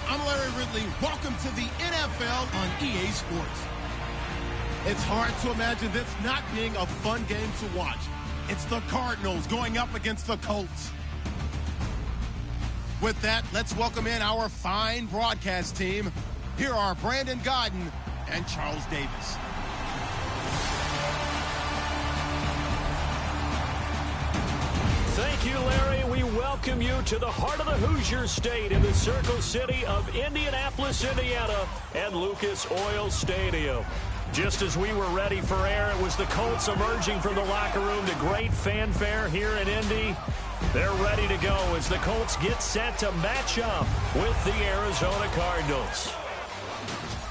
I'm Larry Ridley. Welcome to the NFL on EA Sports. It's hard to imagine this not being a fun game to watch. It's the Cardinals going up against the Colts. With that, let's welcome in our fine broadcast team. Here are Brandon Godden and Charles Davis. Thank you, Larry. We welcome you to the heart of the Hoosier State in the Circle City of Indianapolis, Indiana, and Lucas Oil Stadium. Just as we were ready for air, it was the Colts emerging from the locker room to great fanfare here in Indy. They're ready to go as the Colts get set to match up with the Arizona Cardinals.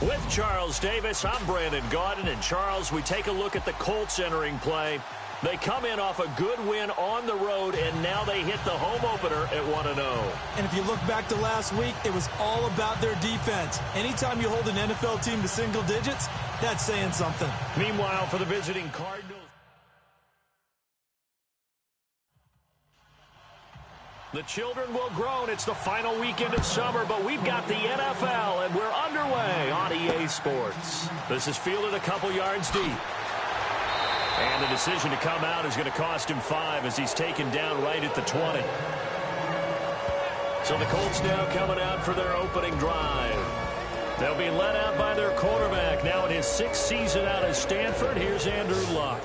With Charles Davis, I'm Brandon Gaudin. And Charles, we take a look at the Colts entering play. They come in off a good win on the road, and now they hit the home opener at 1-0. And if you look back to last week, it was all about their defense. Anytime you hold an NFL team to single digits, that's saying something. Meanwhile, for the visiting Cardinals, the children will groan. It's the final weekend of summer, but we've got the NFL, and we're underway on EA Sports. This is fielded a couple yards deep. And the decision to come out is going to cost him 5 as he's taken down right at the 20. So the Colts now coming out for their opening drive. They'll be led out by their quarterback now in his 6th season out of Stanford. Here's Andrew Luck.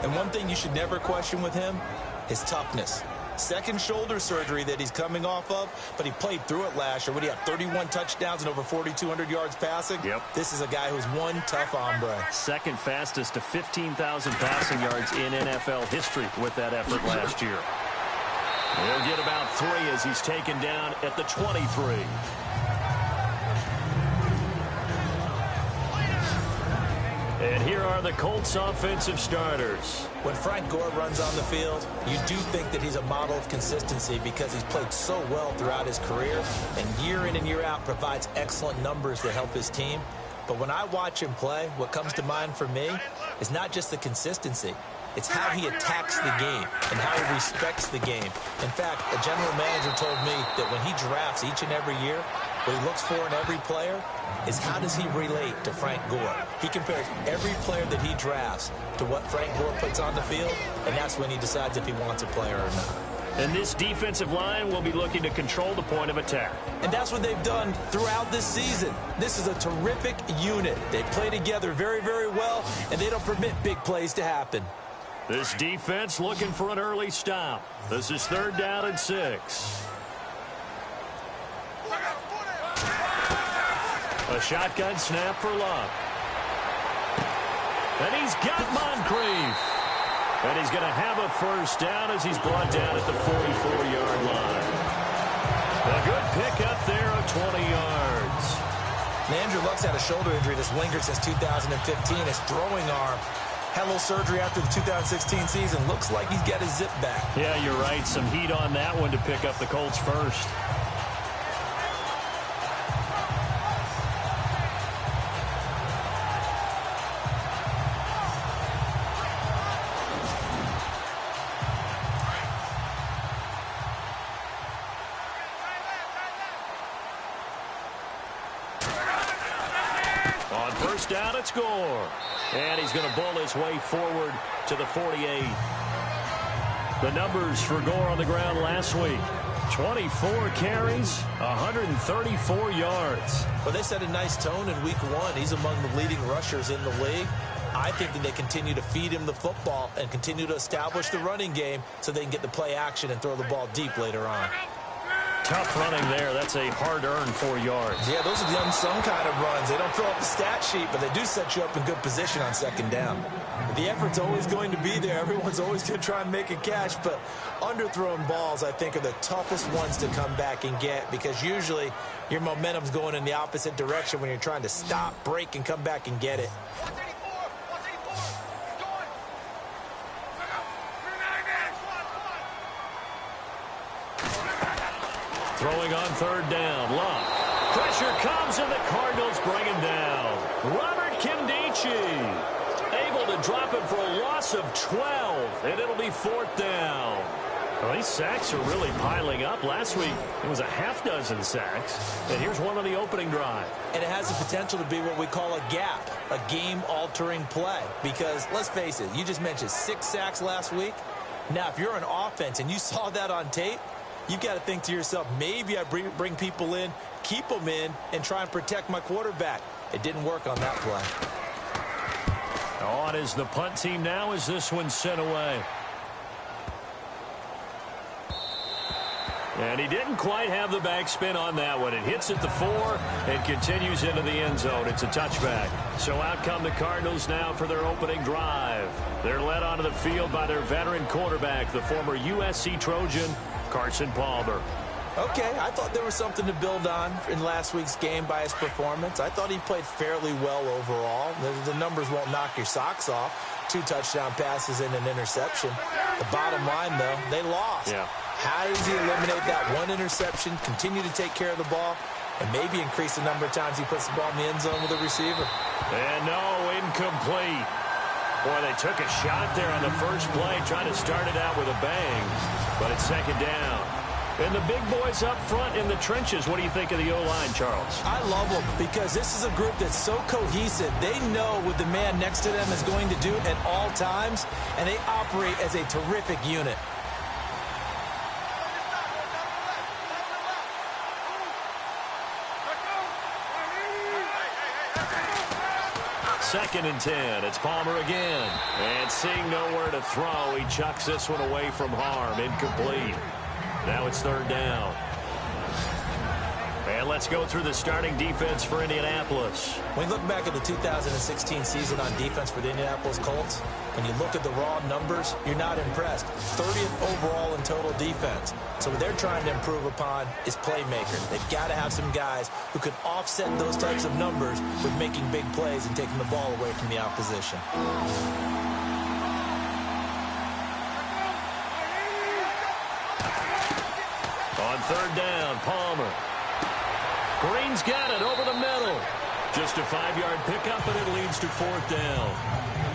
And one thing you should never question with him, his toughness. Second shoulder surgery that he's coming off of, but he played through it last year. What do you have, 31 touchdowns and over 4,200 yards passing? Yep. This is a guy who's one tough hombre. Second fastest to 15,000 passing yards in NFL history with that effort last year. He'll get about 3 as he's taken down at the 23. And here are the Colts offensive starters. When Frank Gore runs on the field, you do think that he's a model of consistency because he's played so well throughout his career and year in and year out provides excellent numbers to help his team. But when I watch him play, what comes to mind for me is not just the consistency. It's how he attacks the game and how he respects the game. In fact, a general manager told me that when he drafts each and every year, what he looks for in every player is how does he relate to Frank Gore. He compares every player that he drafts to what Frank Gore puts on the field, and that's when he decides if he wants a player or not. And this defensive line will be looking to control the point of attack. And that's what they've done throughout this season. This is a terrific unit. They play together very, very well, and they don't permit big plays to happen. This defense looking for an early stop. This is 3rd down and 6. A shotgun snap for Luck. And he's got Moncrief. And he's going to have a first down as he's brought down at the 44-yard line. A good pickup there of 20 yards. Andrew Luck's had a shoulder injury that's lingered since 2015. His throwing arm had a little surgery after the 2016 season. Looks like he's got his zip back. Yeah, you're right. Some heat on that one to pick up the Colts first. On first down, it's Gore. And he's going to bull his way forward to the 48. The numbers for Gore on the ground last week. 24 carries, 134 yards. Well, they set a nice tone in week 1. He's among the leading rushers in the league. I think that they continue to feed him the football and continue to establish the running game so they can get the play action and throw the ball deep later on. Tough running there. That's a hard-earned 4 yards. Yeah, those are the unsung kind of runs. They don't fill up the stat sheet, but they do set you up in good position on 2nd down. The effort's always going to be there. Everyone's always going to try and make a catch, but underthrown balls, I think, are the toughest ones to come back and get because usually your momentum's going in the opposite direction when you're trying to stop, break, and come back and get it. Throwing on 3rd down. Luck. Pressure comes, and the Cardinals bring him down. Robert Kimdichie able to drop him for a loss of 12, and it'll be 4th down. Well, these sacks are really piling up. Last week, it was a half dozen sacks. And here's one on the opening drive. And it has the potential to be what we call a gap, a game-altering play. Because, let's face it, you just mentioned 6 sacks last week. Now, if you're an offense and you saw that on tape, you've got to think to yourself, maybe I bring people in, keep them in, and try and protect my quarterback. It didn't work on that play. On is the punt team now as this one's sent away. And he didn't quite have the backspin on that one. It hits at the 4 and continues into the end zone. It's a touchback. So out come the Cardinals now for their opening drive. They're led onto the field by their veteran quarterback, the former USC Trojan, Carson Palmer. Okay, I thought there was something to build on in last week's game by his performance. I thought he played fairly well overall. The numbers won't knock your socks off. 2 touchdown passes and an interception. The bottom line, though, they lost. Yeah. How does he eliminate that one interception, continue to take care of the ball, and maybe increase the number of times he puts the ball in the end zone with a receiver? And no, incomplete. Boy, they took a shot there on the first play, trying to start it out with a bang, but it's second down. And the big boys up front in the trenches. What do you think of the O-line, Charles? I love them because this is a group that's so cohesive. They know what the man next to them is going to do at all times, and they operate as a terrific unit. Second and 10. It's Palmer again. And seeing nowhere to throw, he chucks this one away from harm. Incomplete. Now it's third down. And let's go through the starting defense for Indianapolis. When you look back at the 2016 season on defense for the Indianapolis Colts, when you look at the raw numbers, you're not impressed. 30th overall in total defense. So what they're trying to improve upon is playmakers. They've got to have some guys who can offset those types of numbers with making big plays and taking the ball away from the opposition. On third down, Palmer. Green's got it over the middle. Just a 5-yard pickup, and it leads to fourth down.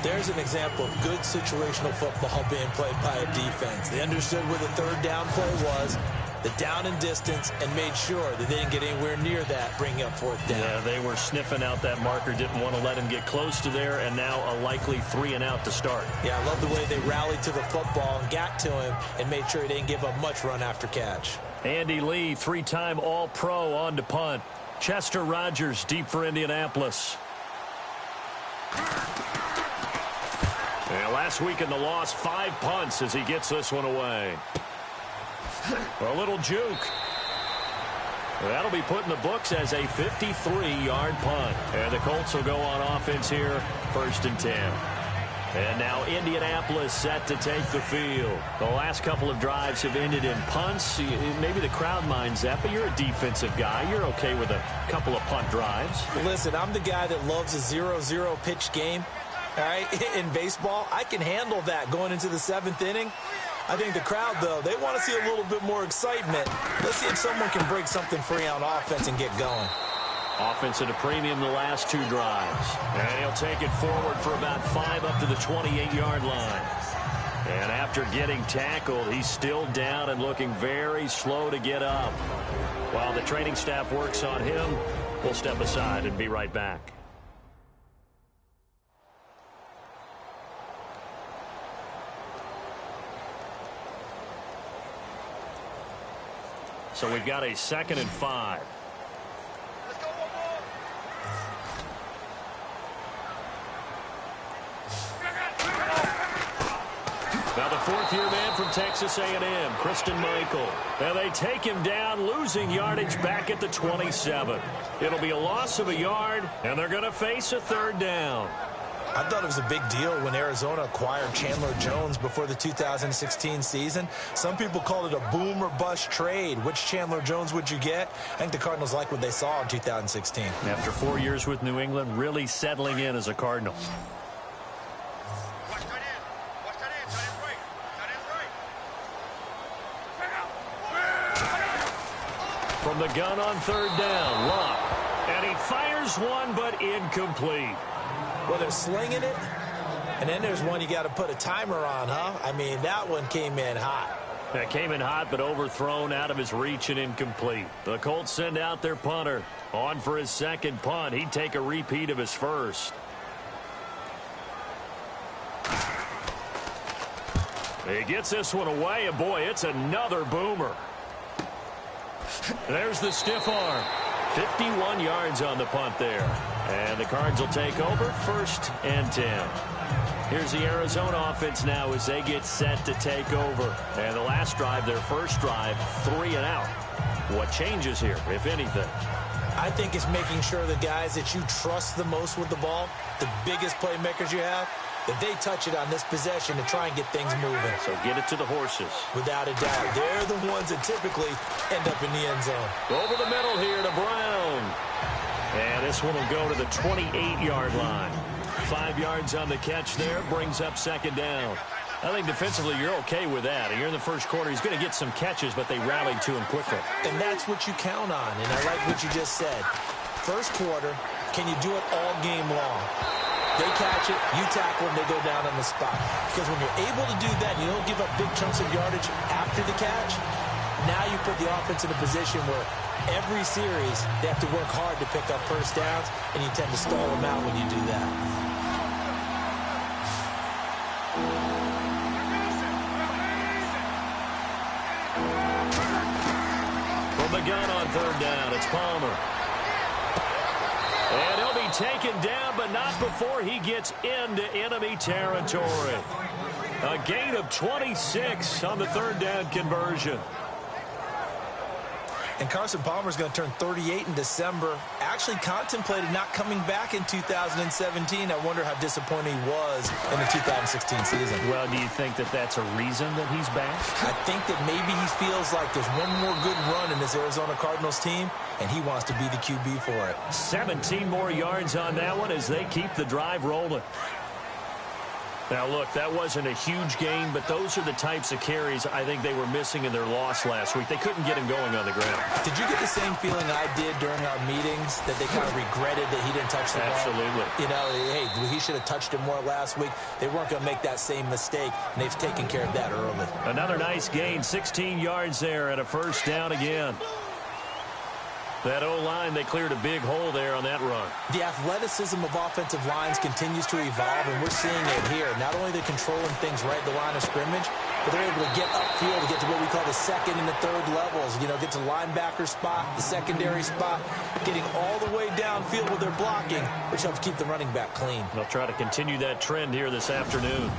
There's an example of good situational football being played by a defense. They understood where the third down play was, the down and distance, and made sure that they didn't get anywhere near that, bringing up fourth down. Yeah, they were sniffing out that marker, didn't want to let him get close to there, and now a likely 3-and-out to start. Yeah, I love the way they rallied to the football and got to him and made sure he didn't give up much run after catch. Andy Lee, 3-time All-Pro on to punt. Chester Rogers deep for Indianapolis. And last week in the loss, 5 punts as he gets this one away. A little juke. That'll be put in the books as a 53-yard punt. And the Colts will go on offense here, 1st and 10. And now Indianapolis set to take the field. The last couple of drives have ended in punts. Maybe the crowd minds that, but you're a defensive guy. You're okay with a couple of punt drives. Listen, I'm the guy that loves a 0-0 pitch game. All right, in baseball, I can handle that going into the 7th inning. I think the crowd, though, they want to see a little bit more excitement. Let's see if someone can break something free on offense and get going. Offense at a premium the last 2 drives. And he'll take it forward for about 5 up to the 28-yard line. And after getting tackled, he's still down and looking very slow to get up. While the training staff works on him, we'll step aside and be right back. So we've got a 2nd and 5. Now the 4th-year man from Texas A&M, Christian Michael. Now they take him down, losing yardage back at the 27. It'll be a loss of a yard, and they're going to face a 3rd down. I thought it was a big deal when Arizona acquired Chandler Jones before the 2016 season. Some people called it a boom or bust trade. Which Chandler Jones would you get? I think the Cardinals like what they saw in 2016. After 4 years with New England, really settling in as a Cardinal. From the gun on 3rd down, Luck. And he fires one, but incomplete. Well, they're slinging it, and then there's one you got to put a timer on, huh? I mean, that one came in hot. That came in hot, but overthrown out of his reach and incomplete. The Colts send out their punter. On for his second punt. He'd take a repeat of his first. He gets this one away, and boy, it's another boomer. There's the stiff arm. 51 yards on the punt there. And the Cards will take over, 1st and 10. Here's the Arizona offense now as they get set to take over. And the last drive, their first drive, 3 and out. What changes here, if anything? I think it's making sure the guys that you trust the most with the ball, the biggest playmakers you have, that they touch it on this possession to try and get things moving. So get it to the horses. Without a doubt. They're the ones that typically end up in the end zone. Over the middle here to Brown. And this one will go to the 28-yard line. 5 yards on the catch there, brings up 2nd down. I think defensively you're okay with that. You're in the first quarter. He's going to get some catches, but they rallied to him quickly. And that's what you count on, and I like what you just said. First quarter, can you do it all game long? They catch it, you tackle them, they go down on the spot. Because when you're able to do that, you don't give up big chunks of yardage after the catch, now you put the offense in a position where every series they have to work hard to pick up first downs, and you tend to stall them out when you do that. From the gun on 3rd down, it's Palmer. And he'll be taken down, but not before he gets into enemy territory. A gain of 26 on the 3rd down conversion. And Carson Palmer's going to turn 38 in December. Actually contemplated not coming back in 2017. I wonder how disappointed he was in the 2016 season. Well, do you think that that's a reason that he's back? I think that maybe he feels like there's one more good run in this Arizona Cardinals team, and he wants to be the QB for it. 17 more yards on that one as they keep the drive rolling. Now, look, that wasn't a huge gain, but those are the types of carries I think they were missing in their loss last week. They couldn't get him going on the ground. Did you get the same feeling I did during our meetings, that they kind of regretted that he didn't touch the ball? Absolutely. You know, hey, he should have touched it more last week. They weren't going to make that same mistake, and they've taken care of that early. Another nice gain, 16 yards there, and a 1st down again. That O-line, they cleared a big hole there on that run. The athleticism of offensive lines continues to evolve, and we're seeing it here. Not only are they controlling things right at the line of scrimmage, but they're able to get upfield to get to what we call the 2nd and the 3rd levels. You know, get to the linebacker spot, the secondary spot, getting all the way downfield with their blocking, which helps keep the running back clean. They'll try to continue that trend here this afternoon.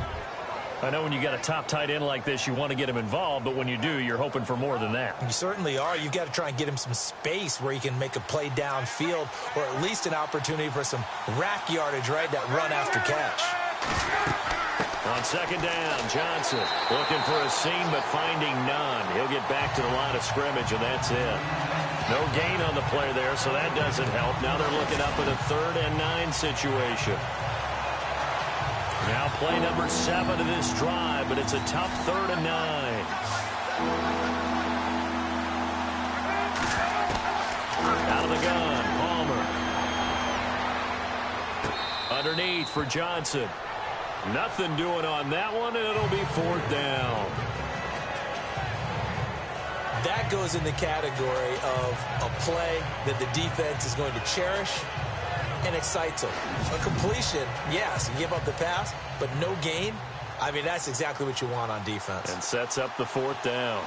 I know when you got a top tight end like this, you want to get him involved, but when you do, you're hoping for more than that. You certainly are. You've got to try and get him some space where he can make a play downfield, or at least an opportunity for some rack yardage, right? That run after catch. On 2nd down, Johnson looking for a seam, but finding none. He'll get back to the line of scrimmage, and that's it. No gain on the play there, so that doesn't help. Now they're looking up at a 3rd and 9 situation. Now play number 7 of this drive, but it's a tough 3rd and 9. Out of the gun, Palmer. Underneath for Johnson. Nothing doing on that one, and it'll be 4th down. That goes in the category of a play that the defense is going to cherish and excites them. A completion, yes, you give up the pass, but no gain. I mean, that's exactly what you want on defense. And sets up the 4th down.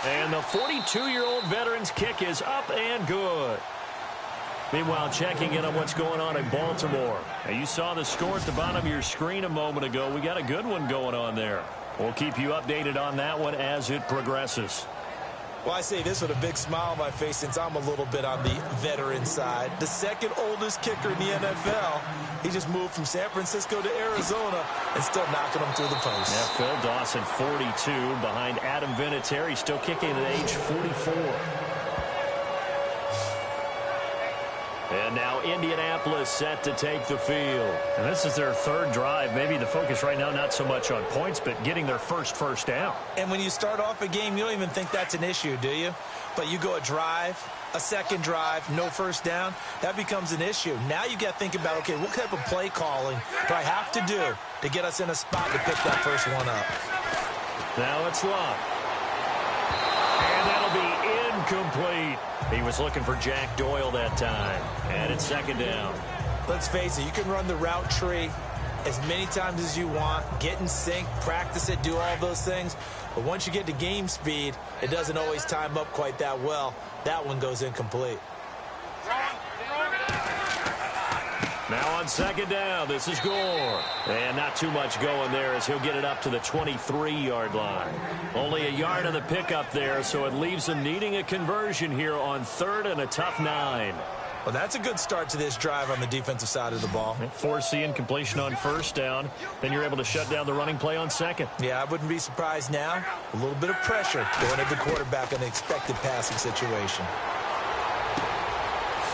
And the 42-year-old veteran's kick is up and good. Meanwhile, checking in on what's going on in Baltimore. Now, you saw the score at the bottom of your screen a moment ago. We got a good one going on there. We'll keep you updated on that one as it progresses. Well, I say this with a big smile on my face since I'm a little bit on the veteran side. The 2nd oldest kicker in the NFL. He just moved from San Francisco to Arizona and still knocking them through the post. Yeah, Phil Dawson, 42, behind Adam Vinatieri, still kicking at age 44. And now Indianapolis set to take the field. And this is their third drive. Maybe the focus right now not so much on points, but getting their first down. And when you start off a game, you don't even think that's an issue, do you? But you go a drive, a second drive, no first down, that becomes an issue. Now you got to think about, okay, what type of play calling do I have to do to get us in a spot to pick that first one up? Now it's Love. And that'll be incomplete. He was looking for Jack Doyle that time. And it's second down. Let's face it, you can run the route tree as many times as you want, get in sync, practice it, do all those things. But once you get to game speed, it doesn't always time up quite that well. That one goes incomplete. Now on second down, this is Gore. And not too much going there as he'll get it up to the 23-yard line. Only a yard on the pickup there, so it leaves him needing a conversion here on third and a tough 9. Well, that's a good start to this drive on the defensive side of the ball. Force the incompletion on first down. Then you're able to shut down the running play on second. Yeah, I wouldn't be surprised now. A little bit of pressure going at the quarterback in the expected passing situation.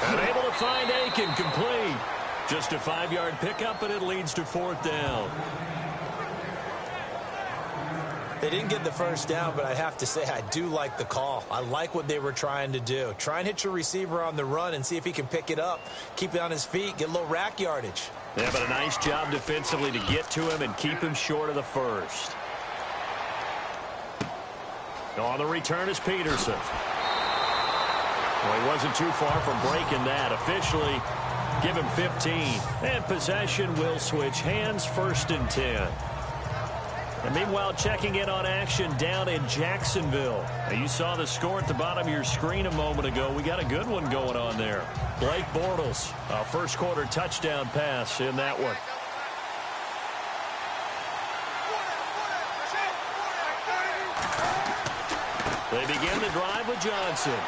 And able to find Aiken complete. Just a 5-yard pickup, and it leads to fourth down. They didn't get the first down, but I have to say I do like the call. I like what they were trying to do. Try and hit your receiver on the run and see if he can pick it up, keep it on his feet, get a little rack yardage. Yeah, but a nice job defensively to get to him and keep him short of the first. On the return is Peterson. Well, he wasn't too far from breaking that. Officially, give him 15. And possession will switch hands, first and 10. And meanwhile, checking in on action down in Jacksonville. Now, you saw the score at the bottom of your screen a moment ago. We got a good one going on there. Blake Bortles, a first quarter touchdown pass in that one. They begin the drive with Johnson.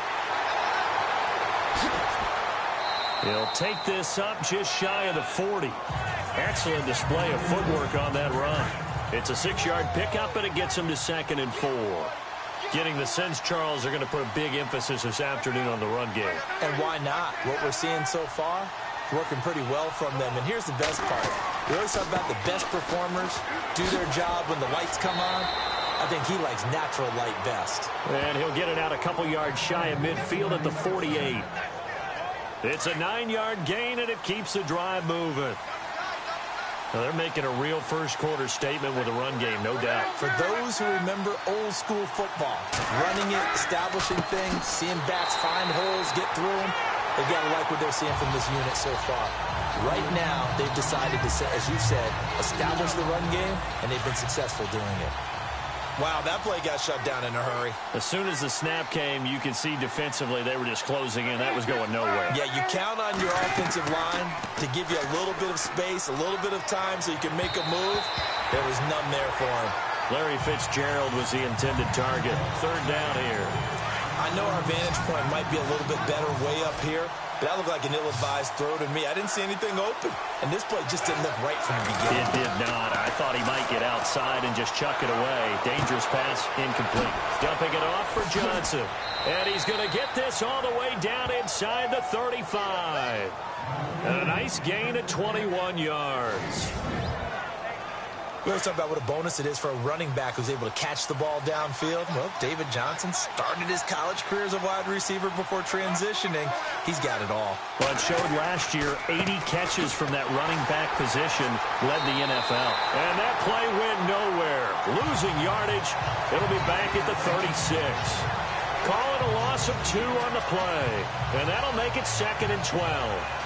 He'll take this up just shy of the 40. Excellent display of footwork on that run. It's a 6-yard pickup, and it gets him to 2nd and 4. Getting the sense, Charles, they're going to put a big emphasis this afternoon on the run game. And why not? What we're seeing so far, working pretty well from them. And here's the best part. We always talk about the best performers do their job when the lights come on. I think he likes natural light best. And he'll get it out a couple yards shy of midfield at the 48. It's a 9-yard gain, and it keeps the drive moving. Now they're making a real first-quarter statement with a run game, no doubt. For those who remember old-school football, running it, establishing things, seeing backs find holes, get through them, they've got to like what they're seeing from this unit so far. Right now, they've decided to, as you said, establish the run game, and they've been successful doing it. Wow, that play got shut down in a hurry. As soon as the snap came, you could see defensively they were just closing in. That was going nowhere. Yeah, you count on your offensive line to give you a little bit of space, a little bit of time so you can make a move. There was none there for him. Larry Fitzgerald was the intended target. Third down here. I know our vantage point might be a little bit better way up here, but that looked like an ill-advised throw to me. I didn't see anything open, and this play just didn't look right from the beginning. It did not. I thought he might get outside and just chuck it away. Dangerous pass, incomplete. Dumping it off for Johnson. And he's going to get this all the way down inside the 35. And a nice gain of 21 yards. We always talk about what a bonus it is for a running back who's able to catch the ball downfield. Well, David Johnson started his college career as a wide receiver before transitioning. He's got it all. Well, it showed last year 80 catches from that running back position led the NFL. And that play went nowhere. Losing yardage. It'll be back at the 36. Call it a loss of 2 on the play. And that'll make it 2nd and 12.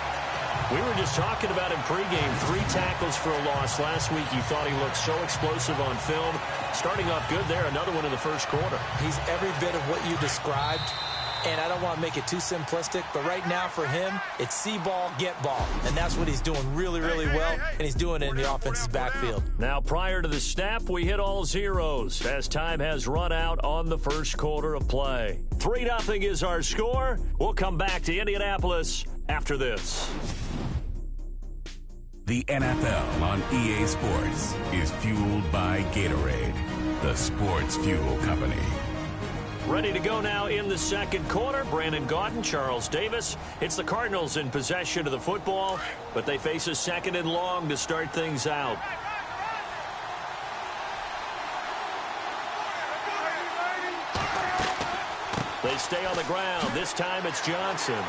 We were just talking about in pregame, 3 tackles for a loss. Last week, you thought he looked so explosive on film. Starting off good there, another one in the first quarter. He's every bit of what you described, and I don't want to make it too simplistic, but right now for him, it's see ball, get ball. And that's what he's doing really, really well, and he's doing it in the offense's backfield. Now, prior to the snap, we hit all zeros as time has run out on the first quarter of play. 3-0 is our score. We'll come back to Indianapolis after this. The NFL on EA Sports is fueled by Gatorade, the sports fuel company. Ready to go now in the second quarter. Brandon Gaudin, Charles Davis. It's the Cardinals in possession of the football, but they face a second and long to start things out. They stay on the ground. This time it's Johnson.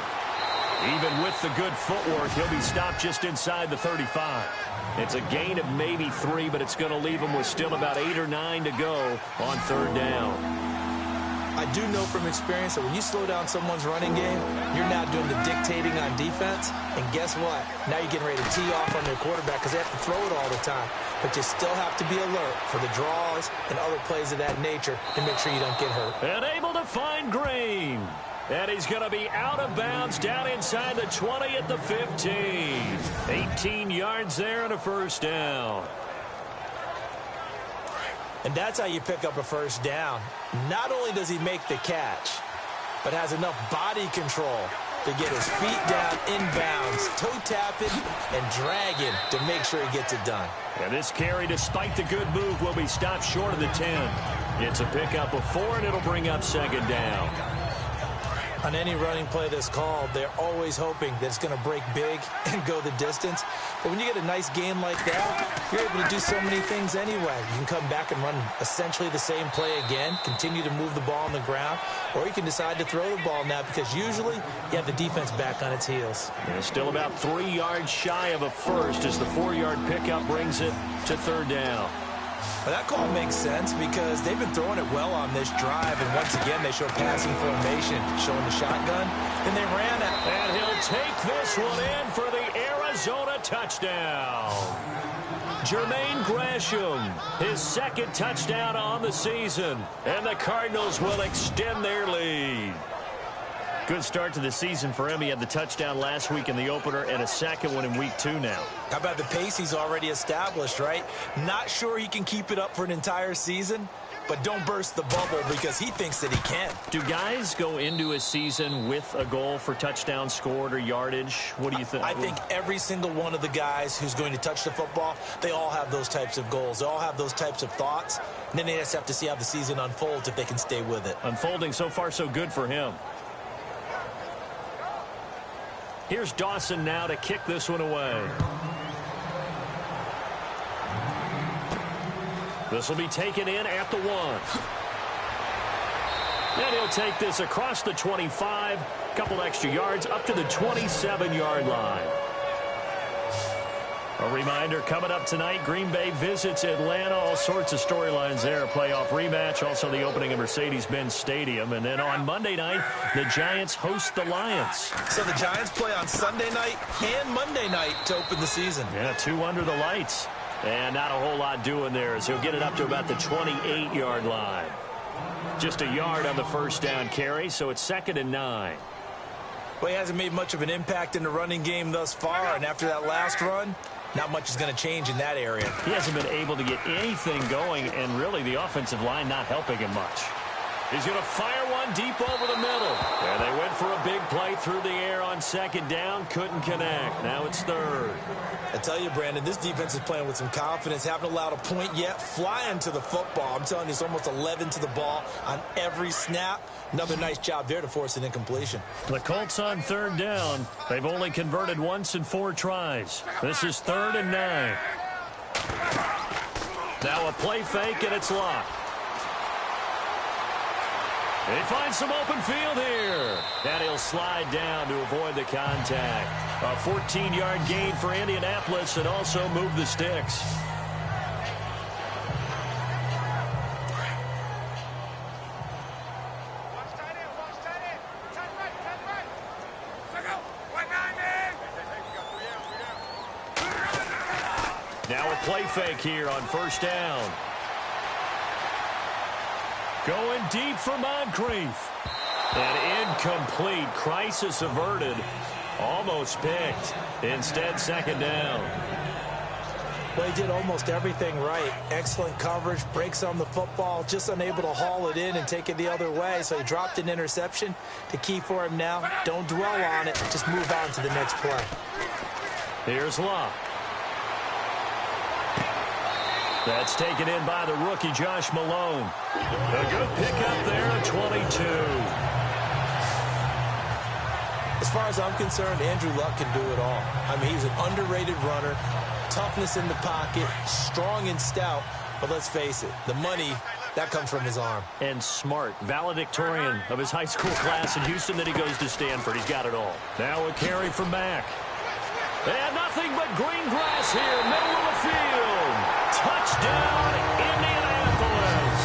Even with the good footwork, he'll be stopped just inside the 35. It's a gain of maybe 3, but it's going to leave him with still about 8 or 9 to go on third down. I do know from experience that when you slow down someone's running game, you're now doing the dictating on defense. And guess what? Now you're getting ready to tee off on their quarterback because they have to throw it all the time. But you still have to be alert for the draws and other plays of that nature to make sure you don't get hurt. And able to find Green. And he's going to be out of bounds down inside the 20 at the 15. 18 yards there and a first down. And that's how you pick up a first down. Not only does he make the catch, but has enough body control to get his feet down inbounds, toe tapping and dragging to make sure he gets it done. And this carry, despite the good move, will be stopped short of the 10. It's a pickup of 4, and it'll bring up second down. On any running play that's called, they're always hoping that it's going to break big and go the distance. But when you get a nice gain like that, you're able to do so many things anyway. You can come back and run essentially the same play again, continue to move the ball on the ground, or you can decide to throw the ball now because usually you have the defense back on its heels. And still about 3 yards shy of a first as the 4-yard pickup brings it to third down. Well, that call makes sense because they've been throwing it well on this drive, and once again they show passing formation, showing the shotgun, and they ran it. And he'll take this one in for the Arizona touchdown. Jermaine Gresham, his second touchdown on the season, and the Cardinals will extend their lead. Good start to the season for him. He had the touchdown last week in the opener and a second one in week 2 now. How about the pace he's already established, right? Not sure he can keep it up for an entire season, but don't burst the bubble because he thinks that he can. Do guys go into a season with a goal for touchdown scored or yardage? What do you think? I think every single one of the guys who's going to touch the football, they all have those types of goals. They all have those types of thoughts. And then they just have to see how the season unfolds if they can stay with it. Unfolding so far so good for him. Here's Dawson now to kick this one away. This will be taken in at the 1. And he'll take this across the 25, a couple extra yards up to the 27-yard line. A reminder, coming up tonight, Green Bay visits Atlanta. All sorts of storylines there. A playoff rematch, also the opening of Mercedes-Benz Stadium. And then on Monday night, the Giants host the Lions. So the Giants play on Sunday night and Monday night to open the season. Yeah, 2 under the lights. And not a whole lot doing there as he'll get it up to about the 28-yard line. Just a yard on the first down carry, so it's 2nd and 9. Well, he hasn't made much of an impact in the running game thus far, and after that last run, not much is going to change in that area. He hasn't been able to get anything going, and really the offensive line not helping him much. He's going to fire one deep over the middle. And they went for a big play through the air on second down. Couldn't connect. Now it's third. I tell you, Brandon, this defense is playing with some confidence. Haven't allowed a point yet. Flying to the football. I'm telling you, it's almost 11 to the ball on every snap. Another nice job there to force an incompletion. The Colts on third down. They've only converted once in 4 tries. This is 3rd and 9. Now a play fake, and it's locked. They find some open field here. And he'll slide down to avoid the contact. A 14-yard gain for Indianapolis and also move the sticks. Now a play fake here on first down. Going deep for Moncrief. And incomplete. Crisis averted. Almost picked. Instead, second down. Well, he did almost everything right. Excellent coverage, breaks on the football, just unable to haul it in and take it the other way. So he dropped an interception. The key for him now, don't dwell on it. Just move on to the next play. Here's Locke. That's taken in by the rookie, Josh Malone. A good pickup there, 22 2. As far as I'm concerned, Andrew Luck can do it all. I mean, he's an underrated runner, toughness in the pocket, strong and stout. But let's face it, the money, that comes from his arm. And smart, valedictorian of his high school class in Houston, then he goes to Stanford. He's got it all. Now a carry from Mack. And nothing but green grass here, middle of the field. Touchdown, Indianapolis.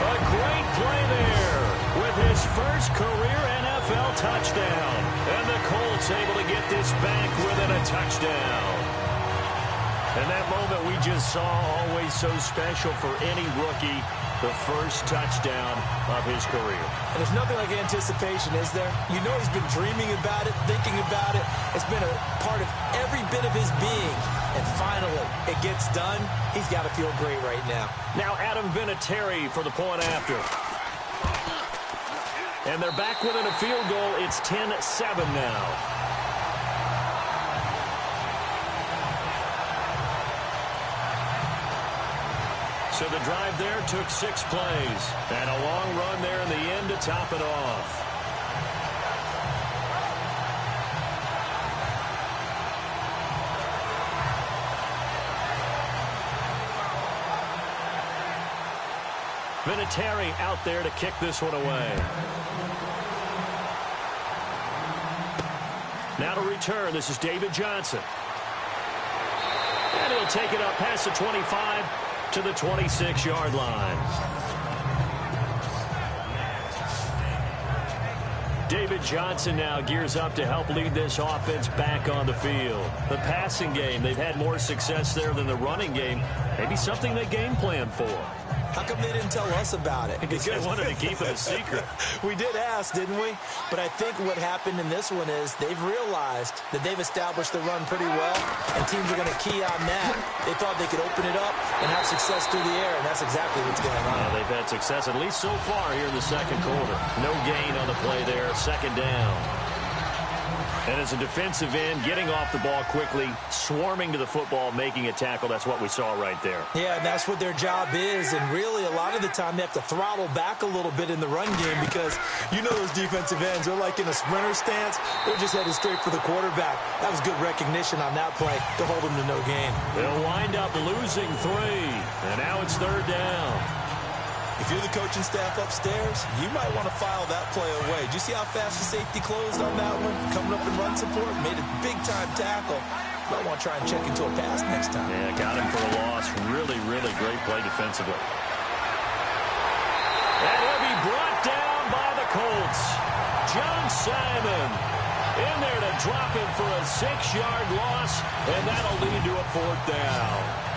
A great play there with his first career NFL touchdown. And the Colts able to get this back within a touchdown. And that moment we just saw, always so special for any rookie, the first touchdown of his career. And there's nothing like anticipation, is there? You know he's been dreaming about it, thinking about it. It's been a part of every bit of his being. And finally, it gets done. He's got to feel great right now. Now Adam Vinatieri for the point after. And they're back within a field goal. It's 10-7 now. So the drive there took 6 plays. And a long run there in the end to top it off. Vinatieri out there to kick this one away. Now to return, this is David Johnson. And he'll take it up past the 25 to the 26-yard line. David Johnson now gears up to help lead this offense back on the field. The passing game, they've had more success there than the running game. Maybe something they game plan for. How come they didn't tell us about it? Because they wanted to keep it a secret. We did ask, didn't we? But I think what happened in this one is they've realized that they've established the run pretty well, and teams are going to key on that. They thought they could open it up and have success through the air, and that's exactly what's going on. Yeah, they've had success, at least so far here in the second quarter. No gain on the play there, second down. And as a defensive end, getting off the ball quickly, swarming to the football, making a tackle, that's what we saw right there. Yeah, and that's what their job is, and really a lot of the time they have to throttle back a little bit in the run game because you know those defensive ends, they're like in a sprinter stance. They're just headed straight for the quarterback. That was good recognition on that play to hold them to no gain. They'll wind up losing 3, and now it's third down. If you're the coaching staff upstairs, you might want to file that play away. Did you see how fast the safety closed on that one? Coming up in run support, made a big-time tackle. Might want to try and check into a pass next time. Yeah, got him for a loss. Really, really great play defensively. And he'll be brought down by the Colts. John Simon in there to drop him for a 6-yard loss, and that'll lead to a 4th down.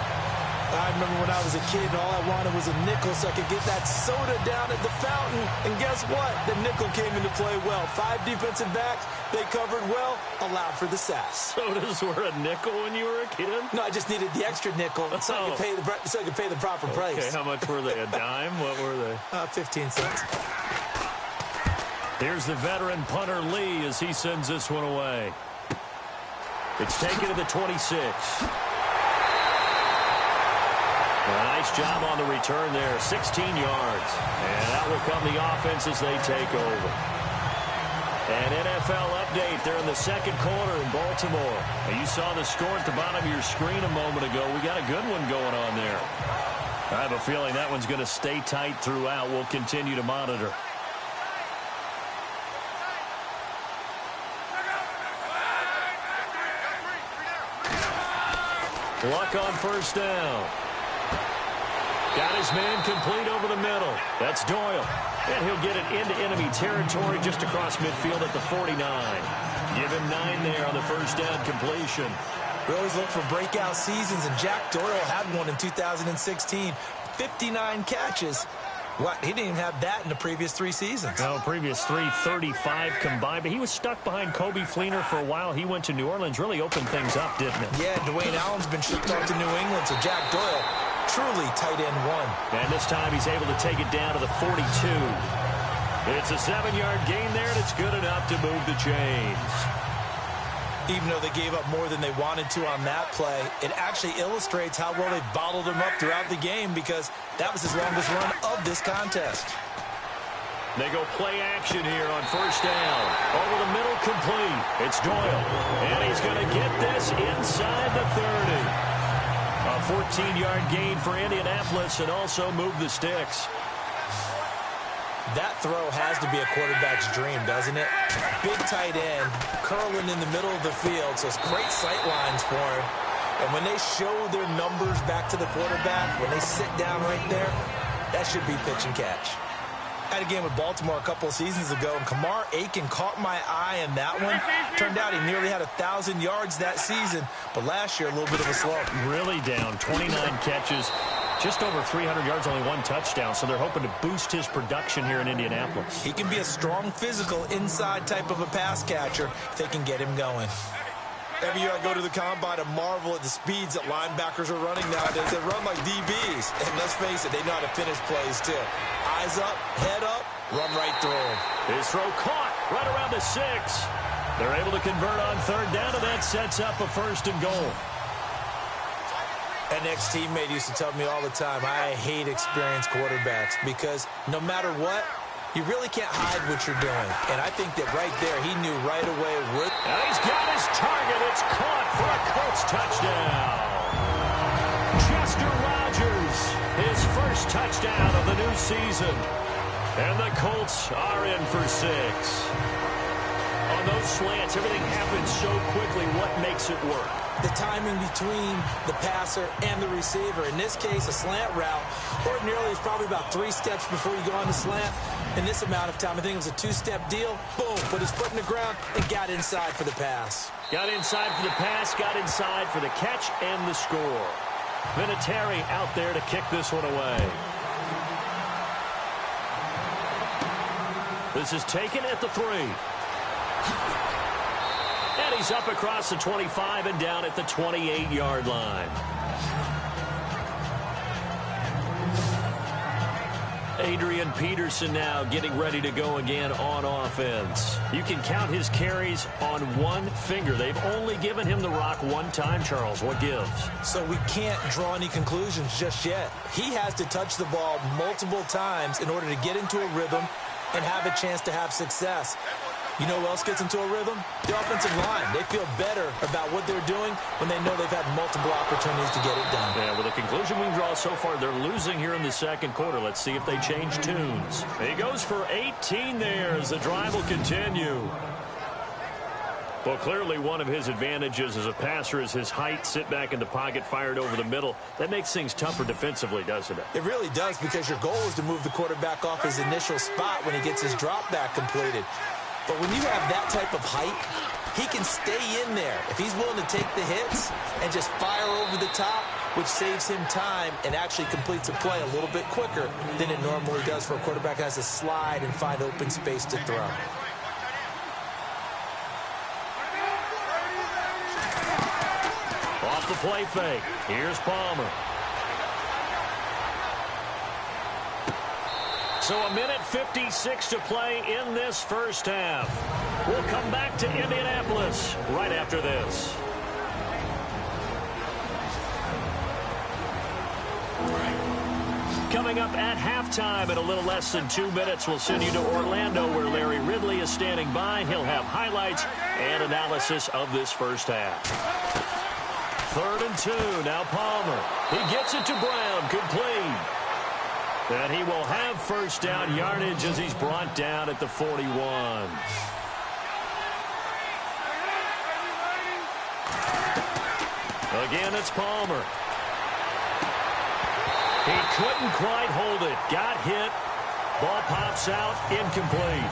I remember when I was a kid and all I wanted was a nickel so I could get that soda down at the fountain. And guess what? The nickel came into play well. 5 defensive backs, they covered well, allowed for the sack. Sodas were a nickel when you were a kid? No, I just needed the extra nickel so I could pay the proper price. Okay, how much were they? A dime? What were they? 15 cents. Here's the veteran punter Lee as he sends this one away. It's taken to the 26. A nice job on the return there, 16 yards. And that will come the offense as they take over. An NFL update there in the second quarter in Baltimore. And you saw the score at the bottom of your screen a moment ago. We got a good one going on there. I have a feeling that one's going to stay tight throughout. We'll continue to monitor. Luck on first down. Got his man complete over the middle. That's Doyle. And he'll get it into enemy territory just across midfield at the 49. Give him 9 there on the first down completion. We always look for breakout seasons, and Jack Doyle had one in 2016. 59 catches. What? He didn't even have that in the previous 3 seasons. No, previous 3, 35 combined. But he was stuck behind Kobe Fleener for a while. He went to New Orleans, really opened things up, didn't it? Yeah, Dwayne Allen's been shipped off to New England, so Jack Doyle, truly tight end 1. And this time he's able to take it down to the 42. It's a 7-yard gain there, and it's good enough to move the chains. Even though they gave up more than they wanted to on that play, it actually illustrates how well they bottled him up throughout the game because that was his longest run of this contest. They go play action here on first down. Over the middle, complete. It's Doyle. And he's going to get this inside the 30. A 14-yard gain for Indianapolis and also move the sticks. That throw has to be a quarterback's dream, doesn't it? Big tight end, curling in the middle of the field, so it's great sight lines for him. And when they show their numbers back to the quarterback, when they sit down right there, that should be pitch and catch. I had a game with Baltimore a couple of seasons ago, and Kamar Aiken caught my eye in that one. Turned out he nearly had 1,000 yards that season, but last year a little bit of a slump. Really down, 29 catches, just over 300 yards, only 1 touchdown, so they're hoping to boost his production here in Indianapolis. He can be a strong physical inside type of a pass catcher if they can get him going. Every year I go to the combine and marvel at the speeds that linebackers are running nowadays. They run like DBs. And let's face it, they know how to finish plays too. Eyes up, head up, run right through them. His throw caught right around the 6. They're able to convert on third down, and that sets up a 1st and goal. An ex-teammate used to tell me all the time, I hate experienced quarterbacks because no matter what, you really can't hide what you're doing. And I think that right there, he knew right away where... And he's got his target. It's caught for a Colts touchdown. Chester Rogers, his first touchdown of the new season. And the Colts are in for 6. On those slants, everything happens so quickly. What makes it work? The timing between the passer and the receiver. In this case, a slant route ordinarily is probably about 3 steps before you go on the slant. In this amount of time, I think it was a 2-step deal. Boom, put his foot in the ground and got inside for the pass. Got inside for the pass, got inside for the catch and the score. Vinatieri out there to kick this one away. This is taken at the 3. And he's up across the 25 and down at the 28-yard line. Adrian Peterson now getting ready to go again on offense. You can count his carries on one finger. They've only given him the rock one time, Charles. What gives? So we can't draw any conclusions just yet. He has to touch the ball multiple times in order to get into a rhythm and have a chance to have success. You know who else gets into a rhythm? The offensive line. They feel better about what they're doing when they know they've had multiple opportunities to get it done. Yeah, with the conclusion we can draw so far, they're losing here in the second quarter. Let's see if they change tunes. He goes for 18 there as the drive will continue. Well, clearly one of his advantages as a passer is his height, sit back in the pocket, fired over the middle. That makes things tougher defensively, doesn't it? It really does, because your goal is to move the quarterback off his initial spot when he gets his drop back completed. But when you have that type of height, he can stay in there if he's willing to take the hits and just fire over the top, which saves him time and actually completes a play a little bit quicker than it normally does for a quarterback who has to slide and find open space to throw. Off the play fake. Here's Palmer. So a minute 56 to play in this first half. We'll come back to Indianapolis right after this. Coming up at halftime in a little less than 2 minutes, we'll send you to Orlando where Larry Ridley is standing by. He'll have highlights and analysis of this first half. 3rd and 2. Now Palmer. He gets it to Brown. Complete. And he will have first down yardage as he's brought down at the 41. Again, it's Palmer. He couldn't quite hold it. Got hit. Ball pops out. Incomplete.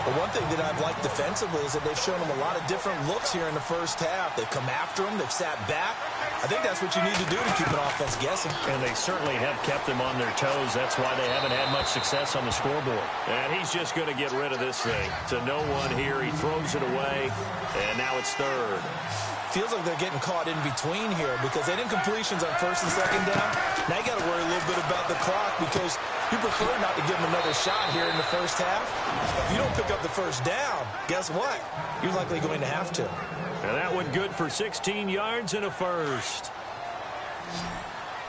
Well, one thing that I've liked defensively is that they've shown him a lot of different looks here in the first half. They've come after him. They've sat back. I think that's what you need to do to keep an offense guessing. And they certainly have kept them on their toes. That's why they haven't had much success on the scoreboard. And he's just going to get rid of this thing. To no one here. He throws it away. And now it's 3rd. Feels like they're getting caught in between here because they didn't completions on 1st and 2nd down. Now you got to worry a little bit about the clock because you prefer not to give them another shot here in the first half. If you don't pick up the first down, guess what? You're likely going to have to. And that one good for 16 yards and a first.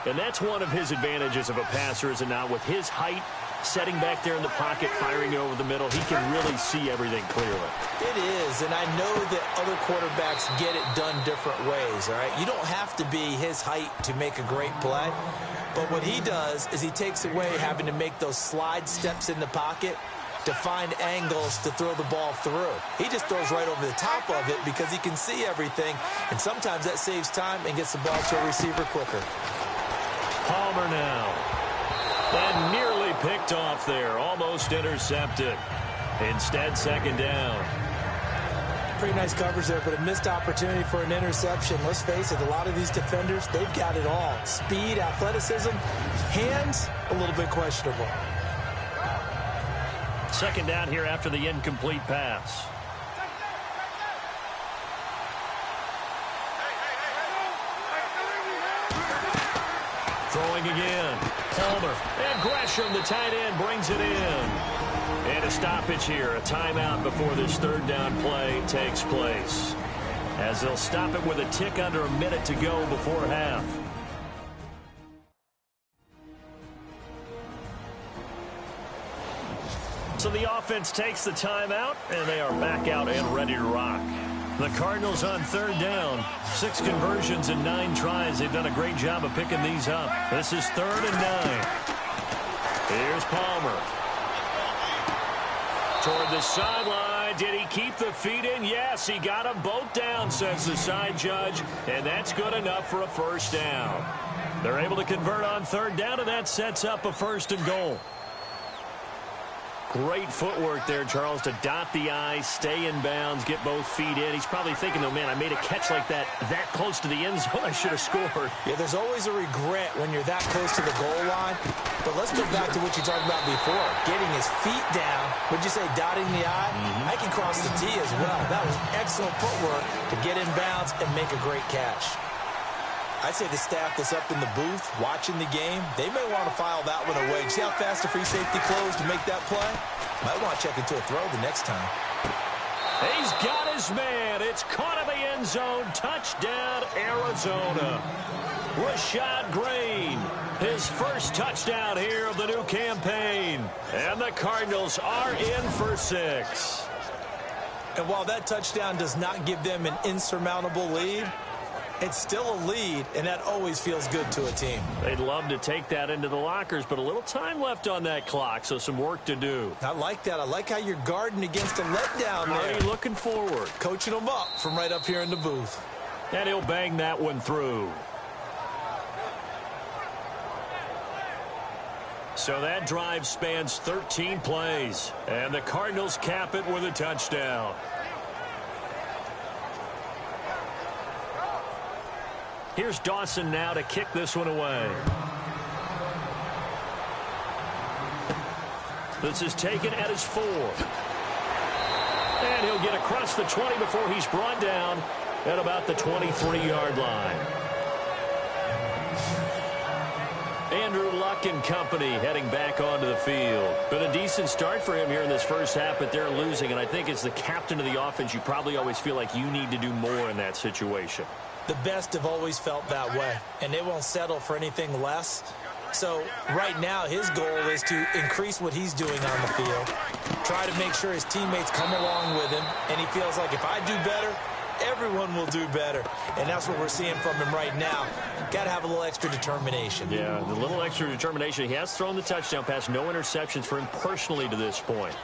And that's one of his advantages of a passer, is it not? With his height setting back there in the pocket, firing it over the middle. He can really see everything clearly. It is, and I know that other quarterbacks get it done different ways, all right? You don't have to be his height to make a great play, but what he does is he takes away having to make those slide steps in the pocket to find angles to throw the ball through. He just throws right over the top of it because he can see everything, and sometimes that saves time and gets the ball to a receiver quicker. Palmer now. And nearly picked off there, almost intercepted. Instead, second down. Pretty nice coverage there, but a missed opportunity for an interception. Let's face it, a lot of these defenders, they've got it all. Speed, athleticism, hands, a little bit questionable. Second down here after the incomplete pass. Throwing again. Palmer. And Gresham, the tight end, brings it in. And a stoppage here. A timeout before this third down play takes place. As they'll stop it with a tick under a minute to go before half. So the offense takes the timeout, and they are back out and ready to rock. The Cardinals on third down. 6 conversions in 9 tries. They've done a great job of picking these up. This is 3rd and 9. Here's Palmer. Toward the sideline. Did he keep the feet in? Yes, he got them both down, says the side judge. And that's good enough for a first down. They're able to convert on third down, and that sets up a 1st and goal. Great footwork there, Charles, to dot the I, stay in bounds, get both feet in. He's probably thinking, though, man, I made a catch like that close to the end zone. I should have scored. Yeah, there's always a regret when you're that close to the goal line. But let's go back to what you talked about before. Getting his feet down. Would you say dotting the I? I can cross the T as well. That was excellent footwork to get in bounds and make a great catch. I'd say the staff that's up in the booth watching the game, they may want to file that one away. See how fast the free safety closed to make that play? Might want to check into a throw the next time. He's got his man. It's caught in the end zone. Touchdown, Arizona. Rashad Green, his first touchdown here of the new campaign. And the Cardinals are in for 6. And while that touchdown does not give them an insurmountable lead, it's still a lead, and that always feels good to a team. They'd love to take that into the lockers, but a little time left on that clock, so some work to do. I like that. I like how you're guarding against a letdown there. Already looking forward. Coaching them up from right up here in the booth. And he'll bang that one through. So that drive spans 13 plays, and the Cardinals cap it with a touchdown. Here's Dawson now to kick this one away. This is taken at his 4. And he'll get across the 20 before he's brought down at about the 23-yard line. Andrew Luck and company heading back onto the field. Been a decent start for him here in this first half, but they're losing. And I think as the captain of the offense, you probably always feel like you need to do more in that situation. The best have always felt that way, and they won't settle for anything less. So right now his goal is to increase what he's doing on the field, try to make sure his teammates come along with him, and he feels like if I do better, everyone will do better. And that's what we're seeing from him right now. Got to have a little extra determination. Yeah, the little extra determination. He has thrown the touchdown pass, no interceptions for him personally to this point.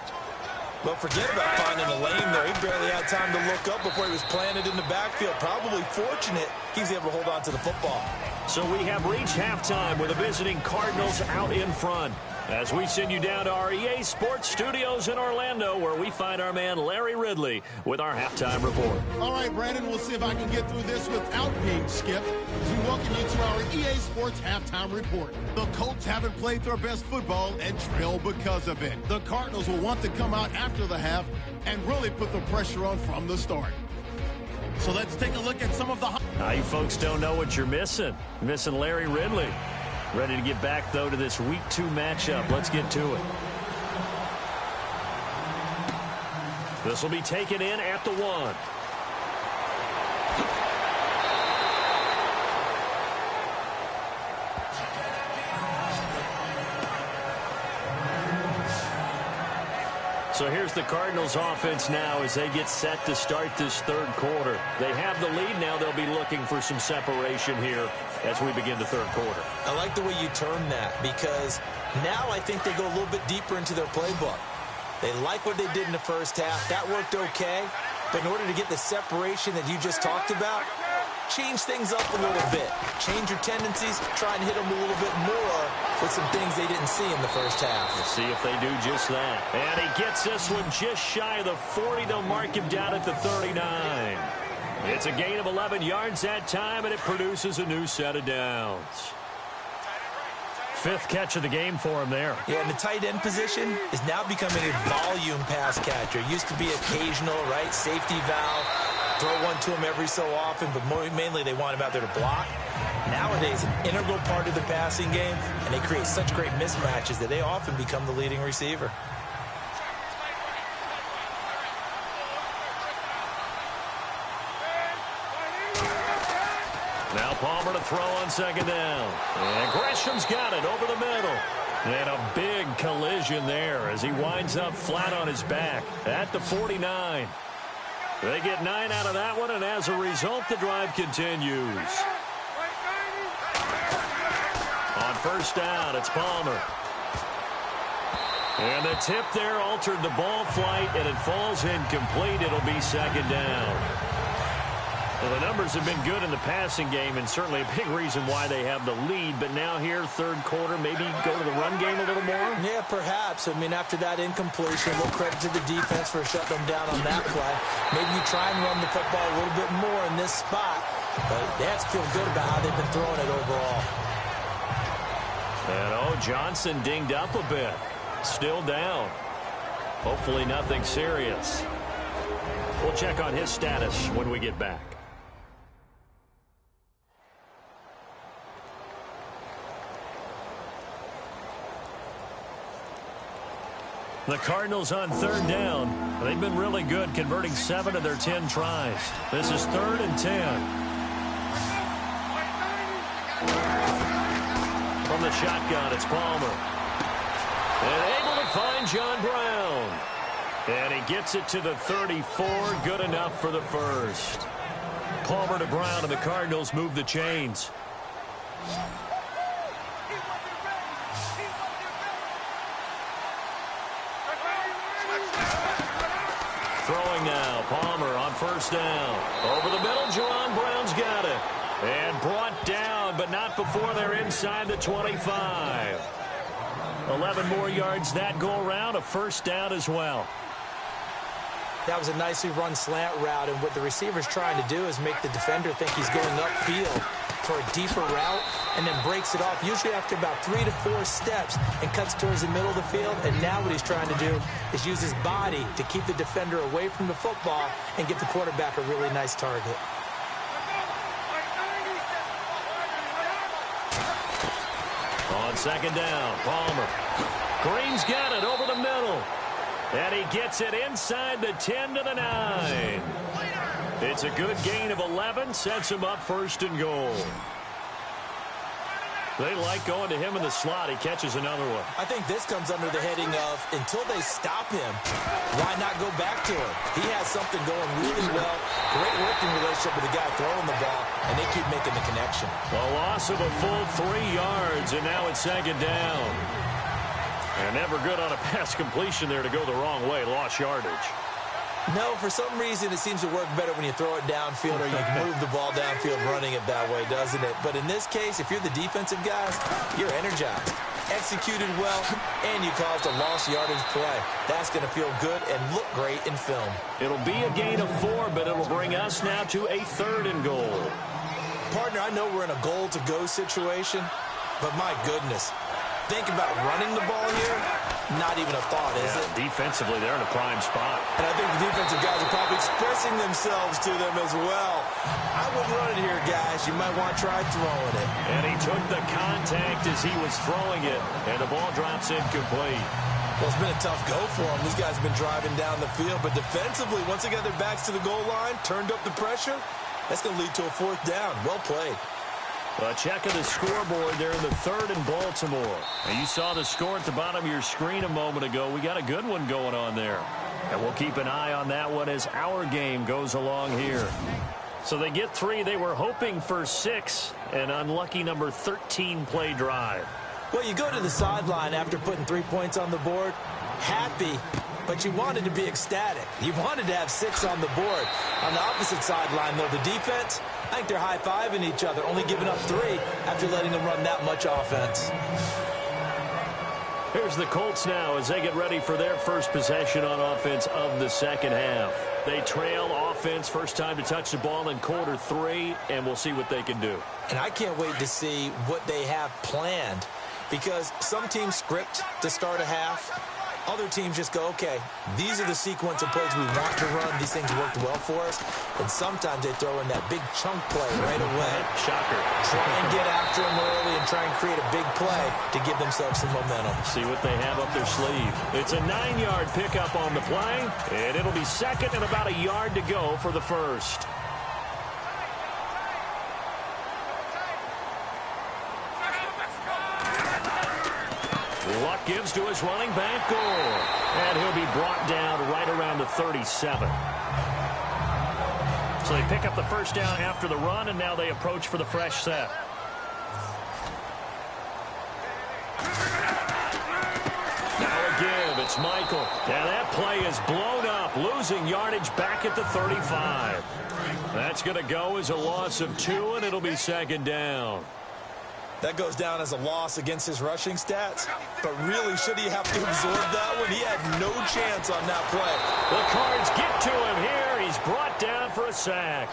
But forget about finding a lane there. He barely had time to look up before he was planted in the backfield. Probably fortunate he's able to hold on to the football. So we have reached halftime with the visiting Cardinals out in front. As we send you down to our EA Sports Studios in Orlando, where we find our man Larry Ridley with our halftime report. All right, Brandon, we'll see if I can get through this without being skipped as we welcome you to our EA Sports halftime report. The Colts haven't played their best football and trail because of it. The Cardinals will want to come out after the half and really put the pressure on from the start. So let's take a look at some of the... Now, you folks don't know what you're missing. You're missing Larry Ridley. Ready to get back, though, to this Week 2 matchup. Let's get to it. This will be taken in at the 1. So here's the Cardinals offense now as they get set to start this third quarter. They have the lead now. They'll be looking for some separation here as we begin the third quarter. I like the way you term that because now I think they go a little bit deeper into their playbook. They like what they did in the first half. That worked okay. But in order to get the separation that you just talked about, change things up a little bit. Change your tendencies. Try and hit them a little bit more with some things they didn't see in the first half. We'll see if they do just that. And he gets this one just shy of the 40. They'll mark him down at the 39. It's a gain of 11 yards that time, and it produces a new set of downs. Fifth catch of the game for him there. Yeah, and the tight end position is now becoming a volume pass catcher. Used to be occasional, right? Safety valve. Throw one to him every so often, but mainly they want him out there to block. Nowadays, an integral part of the passing game, and they create such great mismatches that they often become the leading receiver. Now Palmer to throw on second down. And Gresham's got it over the middle. And a big collision there as he winds up flat on his back at the 49. They get 9 out of that one, and as a result, the drive continues. On first down, it's Palmer. And the tip there altered the ball flight, and it falls incomplete. It'll be second down. Well, the numbers have been good in the passing game, and certainly a big reason why they have the lead. But now here, third quarter, maybe go to the run game a little more? Yeah, perhaps. I mean, after that incompletion, a little credit to the defense for shutting them down on that play. Maybe you try and run the football a little bit more in this spot. But they have to feel good about how they've been throwing it overall. And, Johnson dinged up a bit. Still down. Hopefully nothing serious. We'll check on his status when we get back. The Cardinals on third down. They've been really good, converting 7 of their 10 tries. This is 3rd and 10. From the shotgun, it's Palmer. And able to find John Brown. And he gets it to the 34. Good enough for the first. Palmer to Brown, and the Cardinals move the chains. Throwing now, Palmer on first down. Over the middle, John Brown's got it. And brought down, but not before they're inside the 25. 11 more yards that go around, a first down as well. That was a nicely run slant route, and what the receiver's trying to do is make the defender think he's going upfield for a deeper route, and then breaks it off, usually after about 3 to 4 steps, and cuts towards the middle of the field. And now what he's trying to do is use his body to keep the defender away from the football and get the quarterback a really nice target. On second down, Palmer. Green's got it over the middle. And he gets it inside the 10 to the 9. It's a good gain of 11, sets him up 1st and goal. They like going to him in the slot. He catches another one. I think this comes under the heading of, until they stop him, why not go back to him? He has something going really well. Great working relationship with the guy throwing the ball, and they keep making the connection. A loss of a full 3 yards, and now it's second down. And never good on a pass completion there to go the wrong way. Lost yardage. No, for some reason it seems to work better when you throw it downfield or you move the ball downfield running it that way, doesn't it? But in this case, if you're the defensive guys, you're energized. Executed well, and you caused a lost yardage play. That's going to feel good and look great in film. It'll be a gain of 4, but it'll bring us now to a 3rd and goal. Partner, I know we're in a goal-to-go situation, but my goodness. Think about running the ball here. Not even a thought, is it? Defensively, they're in a prime spot. And I think the defensive guys are probably expressing themselves to them as well. I wouldn't run it here, guys. You might want to try throwing it. And he took the contact as he was throwing it, and the ball drops incomplete. Well, it's been a tough go for them. These guys have been driving down the field, but defensively, once they got their backs to the goal line, turned up the pressure, that's going to lead to a 4th down. Well played. A check of the scoreboard there in the third in Baltimore. And you saw the score at the bottom of your screen a moment ago. We got a good one going on there. And we'll keep an eye on that one as our game goes along here. So they get 3. They were hoping for 6. An unlucky number 13 play drive. Well, you go to the sideline after putting 3 points on the board, happy, but you wanted to be ecstatic. You wanted to have 6 on the board. On the opposite sideline, though, the defense, I think they're high-fiving each other, only giving up 3 after letting them run that much offense. Here's the Colts now as they get ready for their first possession on offense of the second half. They trail offense, first time to touch the ball in quarter 3, and we'll see what they can do. And I can't wait to see what they have planned, because some teams script to start a half. Other teams just go, okay, these are the sequence of plays we want to run. These things worked well for us. And sometimes they throw in that big chunk play right away. Shocker. Try and get after them early and try and create a big play to give themselves some momentum. See what they have up their sleeve. It's a 9-yard pickup on the play, and it'll be second and about a yard to go for the first. Luck gives to his running back, Gore. And he'll be brought down right around the 37. So they pick up the first down after the run, and now they approach for the fresh set. Now again, it's Michael. Now that play is blown up, losing yardage back at the 35. That's going to go as a loss of 2, and it'll be second down. That goes down as a loss against his rushing stats. But really, should he have to absorb that one? He had no chance on that play. The Cards get to him here. He's brought down for a sack.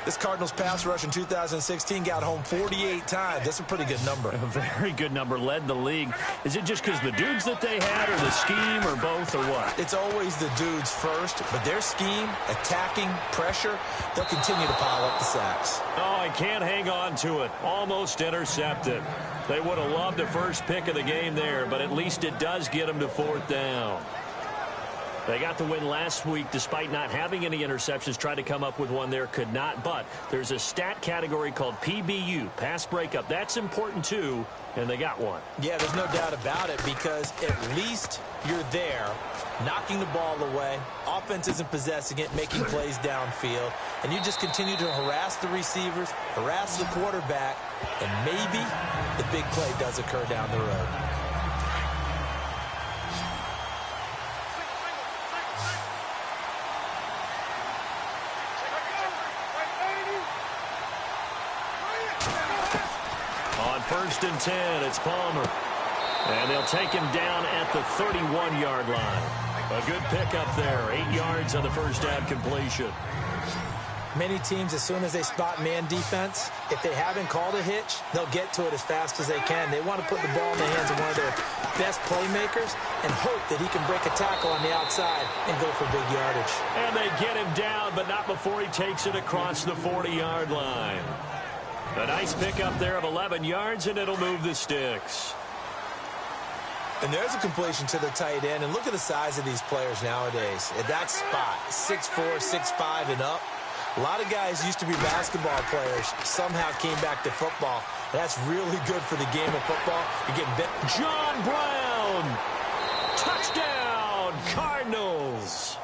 This Cardinals pass rush in 2016 got home 48 times. That's a pretty good number. A very good number. Led the league. Is it just because the dudes that they had, or the scheme, or both, or what? It's always the dudes first, but their scheme, attacking, pressure, they'll continue to pile up the sacks. Oh, I can't hang on to it. Almost intercepted. They would have loved the first pick of the game there, but at least it does get them to 4th down. They got the win last week despite not having any interceptions. Tried to come up with one there, could not. But there's a stat category called PBU, pass breakup. That's important too, and they got one. Yeah, there's no doubt about it, because at least you're there, knocking the ball away. Offense isn't possessing it, making plays downfield. And you just continue to harass the receivers, harass the quarterback, and maybe the big play does occur down the road. First and 10, it's Palmer. And they'll take him down at the 31-yard line. A good pickup there, 8 yards on the first down completion. Many teams, as soon as they spot man defense, if they haven't called a hitch, they'll get to it as fast as they can. They want to put the ball in the hands of one of their best playmakers and hope that he can break a tackle on the outside and go for big yardage. And they get him down, but not before he takes it across the 40-yard line. A nice pickup there of 11 yards, and it'll move the sticks. And there's a completion to the tight end. And look at the size of these players nowadays. At that spot, 6'4", 6'5", and up. A lot of guys used to be basketball players, somehow came back to football. That's really good for the game of football. You're getting bit. John Brown! Touchdown, Cardinals!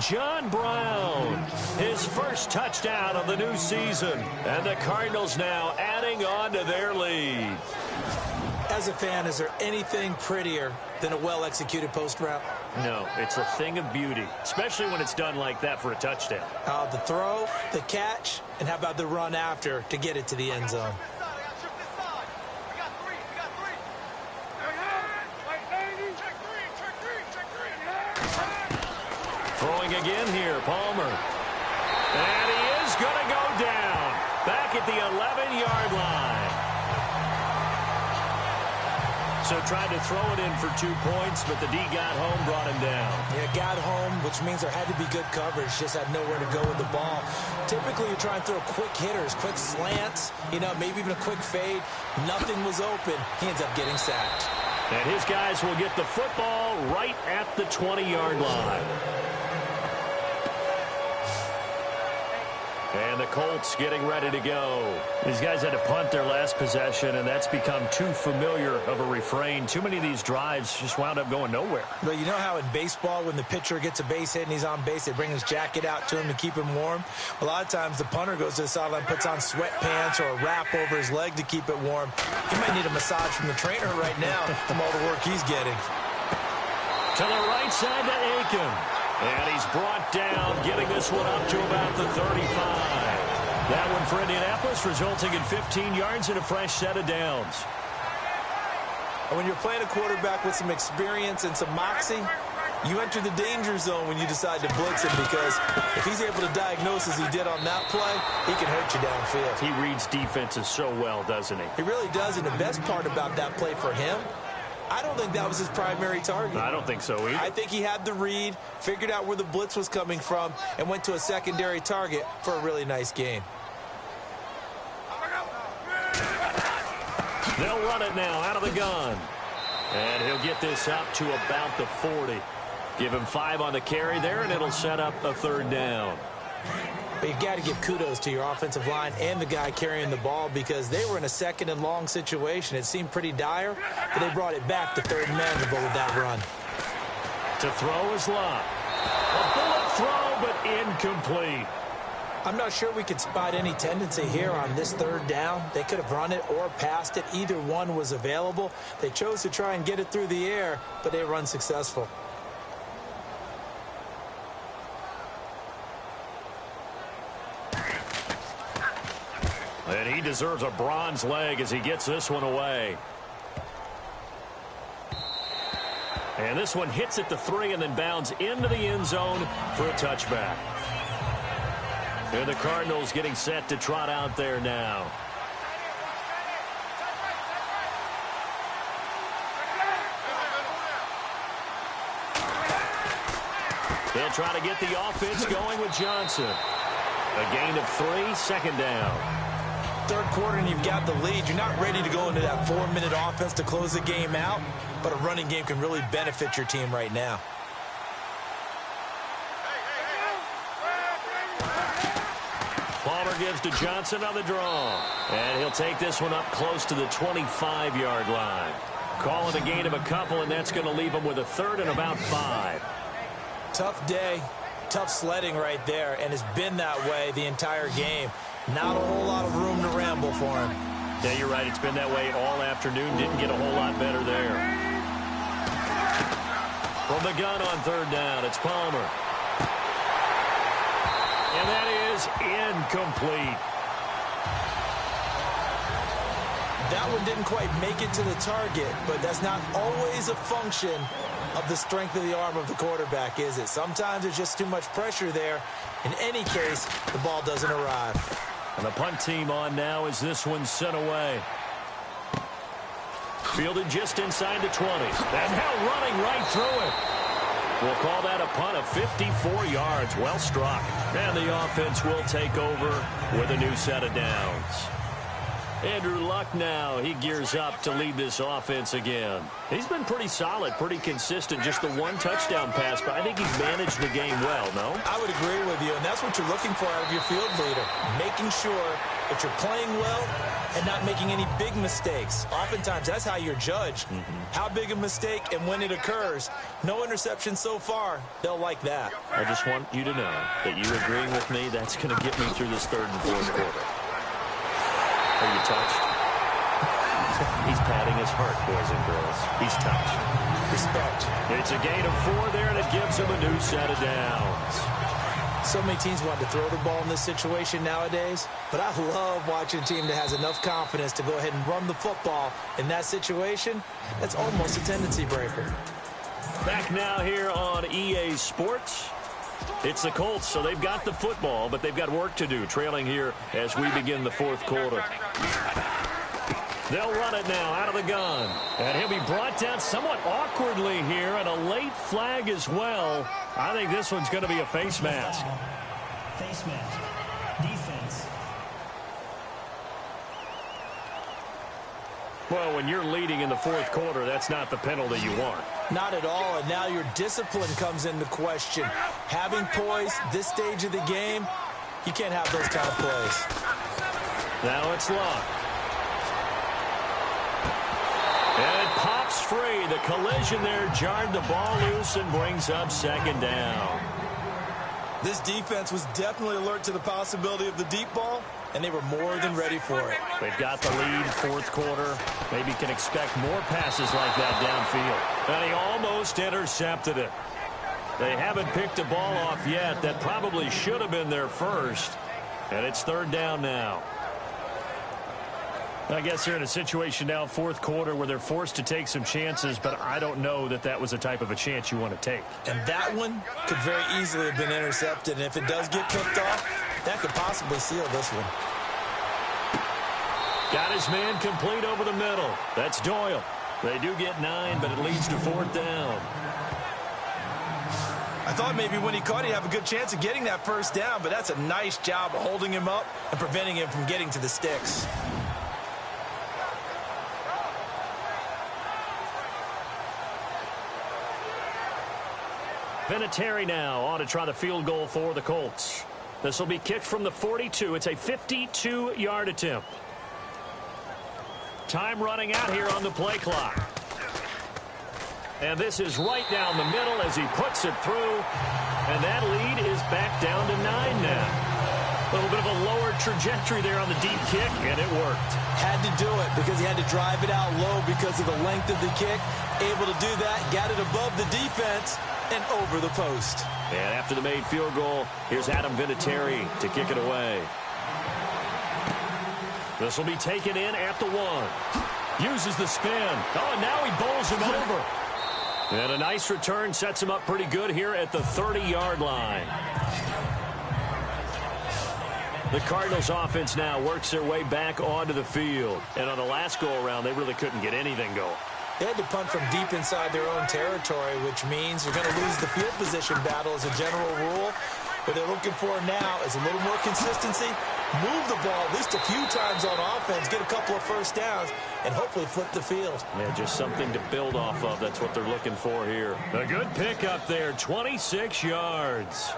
John Brown, his first touchdown of the new season. And the Cardinals now adding on to their lead. As a fan, is there anything prettier than a well-executed post route? No, it's a thing of beauty, especially when it's done like that for a touchdown. The throw, the catch, and how about the run after to get it to the end zone? Throwing again here, Palmer. And he is going to go down. Back at the 11-yard line. So tried to throw it in for 2 points, but the D got home, brought him down. Yeah, got home, which means there had to be good coverage. Just had nowhere to go with the ball. Typically, you try and throw quick hitters, quick slants, maybe even a quick fade. Nothing was open. He ends up getting sacked. And his guys will get the football right at the 20-yard line. And the Colts getting ready to go. These guys had to punt their last possession, and that's become too familiar of a refrain. Too many of these drives just wound up going nowhere. But you know how in baseball, when the pitcher gets a base hit and he's on base, they bring his jacket out to him to keep him warm? A lot of times the punter goes to the sideline, puts on sweatpants or a wrap over his leg to keep it warm. He might need a massage from the trainer right now from all the work he's getting. To the right side to Aiken. And he's brought down, getting this one up to about the 35. That one for Indianapolis, resulting in 15 yards and a fresh set of downs. When you're playing a quarterback with some experience and some moxie, you enter the danger zone when you decide to blitz him, because if he's able to diagnose as he did on that play, he can hurt you downfield. He reads defenses so well, doesn't he? He really does, and the best part about that play for him, I don't think that was his primary target. I don't think so either. I think he had the read, figured out where the blitz was coming from, and went to a secondary target for a really nice gain. They'll run it now out of the gun. And he'll get this up to about the 40. Give him 5 on the carry there, and it'll set up a 3rd down. But you've got to give kudos to your offensive line and the guy carrying the ball, because they were in a 2nd and long situation. It seemed pretty dire, but they brought it back to 3rd and manageable with that run. To throw is Lott. A bullet throw, but incomplete. I'm not sure we could spot any tendency here on this 3rd down. They could have run it or passed it. Either one was available. They chose to try and get it through the air, but they were unsuccessful. And he deserves a bronze leg as he gets this one away. And this one hits at the 3 and then bounds into the end zone for a touchback. And the Cardinals getting set to trot out there now. They'll try to get the offense going with Johnson. A gain of 3, 2nd down. 3rd quarter and you've got the lead. You're not ready to go into that 4-minute offense to close the game out, but a running game can really benefit your team right now. Palmer gives to Johnson on the draw. And he'll take this one up close to the 25-yard line. Call it a gain of a couple, and that's going to leave him with a 3rd and about 5. Tough day, tough sledding right there, and it's been that way the entire game. Not a whole lot of room to ramble for him. Yeah, you're right. It's been that way all afternoon. Didn't get a whole lot better there. From the gun on 3rd down, it's Palmer. And that is incomplete. That one didn't quite make it to the target, but that's not always a function of the strength of the arm of the quarterback, is it? Sometimes there's just too much pressure there. In any case, the ball doesn't arrive. And the punt team on now as this one's sent away. Fielded just inside the 20. And now running right through it. We'll call that a punt of 54 yards. Well struck. And the offense will take over with a new set of downs. Andrew Luck now, he gears up to lead this offense again. He's been pretty solid, pretty consistent, just the 1 touchdown pass, but I think he's managed the game well, no? I would agree with you, and that's what you're looking for out of your field leader, making sure that you're playing well and not making any big mistakes. Oftentimes, that's how you're judged. How big a mistake and when it occurs. No interception so far. They'll like that. I just want you to know that you agreeing with me, that's going to get me through this 3rd and 4th quarter. Are you touched? He's patting his heart, boys and girls. He's touched. Respect. It's a gain of 4 there, and it gives him a new set of downs. So many teams want to throw the ball in this situation nowadays, but I love watching a team that has enough confidence to go ahead and run the football in that situation. That's almost a tendency breaker. Back now here on EA Sports. It's the Colts, so they've got the football, but they've got work to do, trailing here as we begin the 4th quarter. They'll run it now out of the gun. And he'll be brought down somewhat awkwardly here, and a late flag as well. I think this one's going to be a face mask. Face mask. Defense. Well, when you're leading in the 4th quarter, that's not the penalty you want. Not at all, and now your discipline comes into question. Having poise this stage of the game, You can't have those kind of plays. Now it's Luck. And it pops free. The collision there jarred the ball loose and brings up second down. This defense was definitely alert to the possibility of the deep ball, and they were more than ready for it. They've got the lead, fourth quarter. Maybe can expect more passes like that downfield. And he almost intercepted it. They haven't picked a ball off yet. That probably should have been their first. And it's third down now. I guess they're in a situation now, fourth quarter, where they're forced to take some chances, but I don't know that that was the type of a chance you want to take. And that one could very easily have been intercepted. And if it does get picked off, that could possibly seal this one. Got his man complete over the middle. That's Doyle. They do get 9, but it leads to fourth down. I thought maybe when he caught, he'd have a good chance of getting that first down, but that's a nice job of holding him up and preventing him from getting to the sticks. Vinatieri now on to try the field goal for the Colts. This will be kicked from the 42. It's a 52-yard attempt. Time running out here on the play clock. And this is right down the middle as he puts it through. And that lead is back down to 9 now. A little bit of a lower trajectory there on the deep kick, and it worked. Had to do it because he had to drive it out low because of the length of the kick. Able to do that, got it above the defense and over the post. And after the made field goal, here's Adam Vinatieri to kick it away. This will be taken in at the 1. Uses the spin. Oh, and now he bowls him over. And a nice return sets him up pretty good here at the 30-yard line. The Cardinals offense now works their way back onto the field. And on the last go-around, they really couldn't get anything going. They had to punt from deep inside their own territory, which means you're going to lose the field position battle as a general rule. What they're looking for now is a little more consistency, move the ball at least a few times on offense, get a couple of first downs, and hopefully flip the field. Yeah, just something to build off of. That's what they're looking for here. A good pickup there, 26 yards.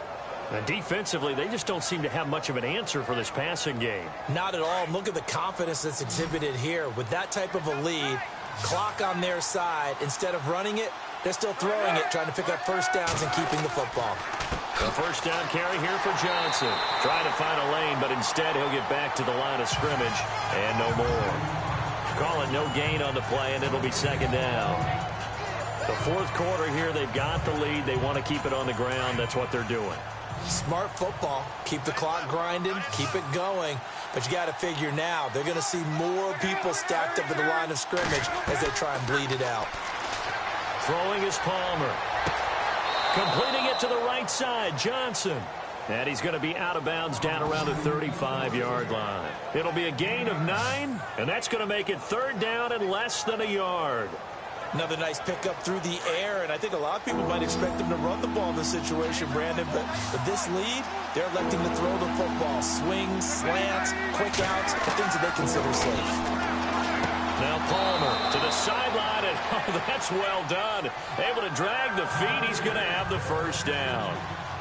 And defensively, they just don't seem to have much of an answer for this passing game. Not at all. Look at the confidence that's exhibited here. With that type of a lead, clock on their side, instead of running it, they're still throwing it, trying to pick up first downs and keeping the football. The first down carry here for Johnson. Trying to find a lane, but instead he'll get back to the line of scrimmage and no more. Call it no gain on the play, and it'll be second down. The fourth quarter here, they've got the lead. They want to keep it on the ground. That's what they're doing. Smart football. Keep the clock grinding, keep it going. But you got to figure now, they're going to see more people stacked up at the line of scrimmage as they try and bleed it out. Throwing is Palmer. Completing it to the right side, Johnson. And he's going to be out of bounds down around the 35-yard line. It'll be a gain of 9, and that's going to make it third down and less than a yard. Another nice pickup through the air, and I think a lot of people might expect them to run the ball in this situation, Brandon, but with this lead, they're electing to throw the football. Swings, slants, quick outs, things that they consider safe. Now Palmer to the sideline, and oh, that's well done. Able to drag the feet. He's going to have the first down.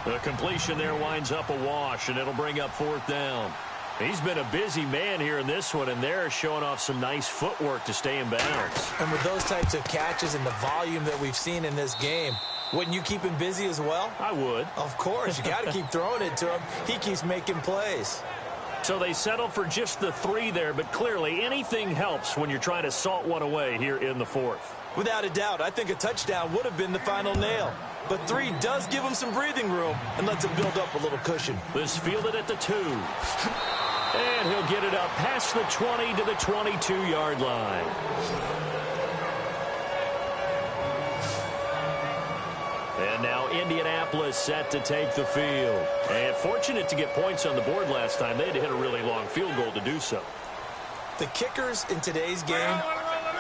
The completion there winds up a wash, and it'll bring up fourth down. He's been a busy man here in this one, and they're showing off some nice footwork to stay in bounds. And with those types of catches and the volume that we've seen in this game, wouldn't you keep him busy as well? I would. Of course. You got to keep throwing it to him. He keeps making plays. So they settle for just the 3 there, but clearly anything helps when you're trying to salt one away here in the fourth. Without a doubt, I think a touchdown would have been the final nail. But 3 does give him some breathing room and lets him build up a little cushion. This fielded at the 2. And he'll get it up past the 20 to the 22-yard line. And now Indianapolis set to take the field. And fortunate to get points on the board last time. They had to hit a really long field goal to do so. The kickers in today's game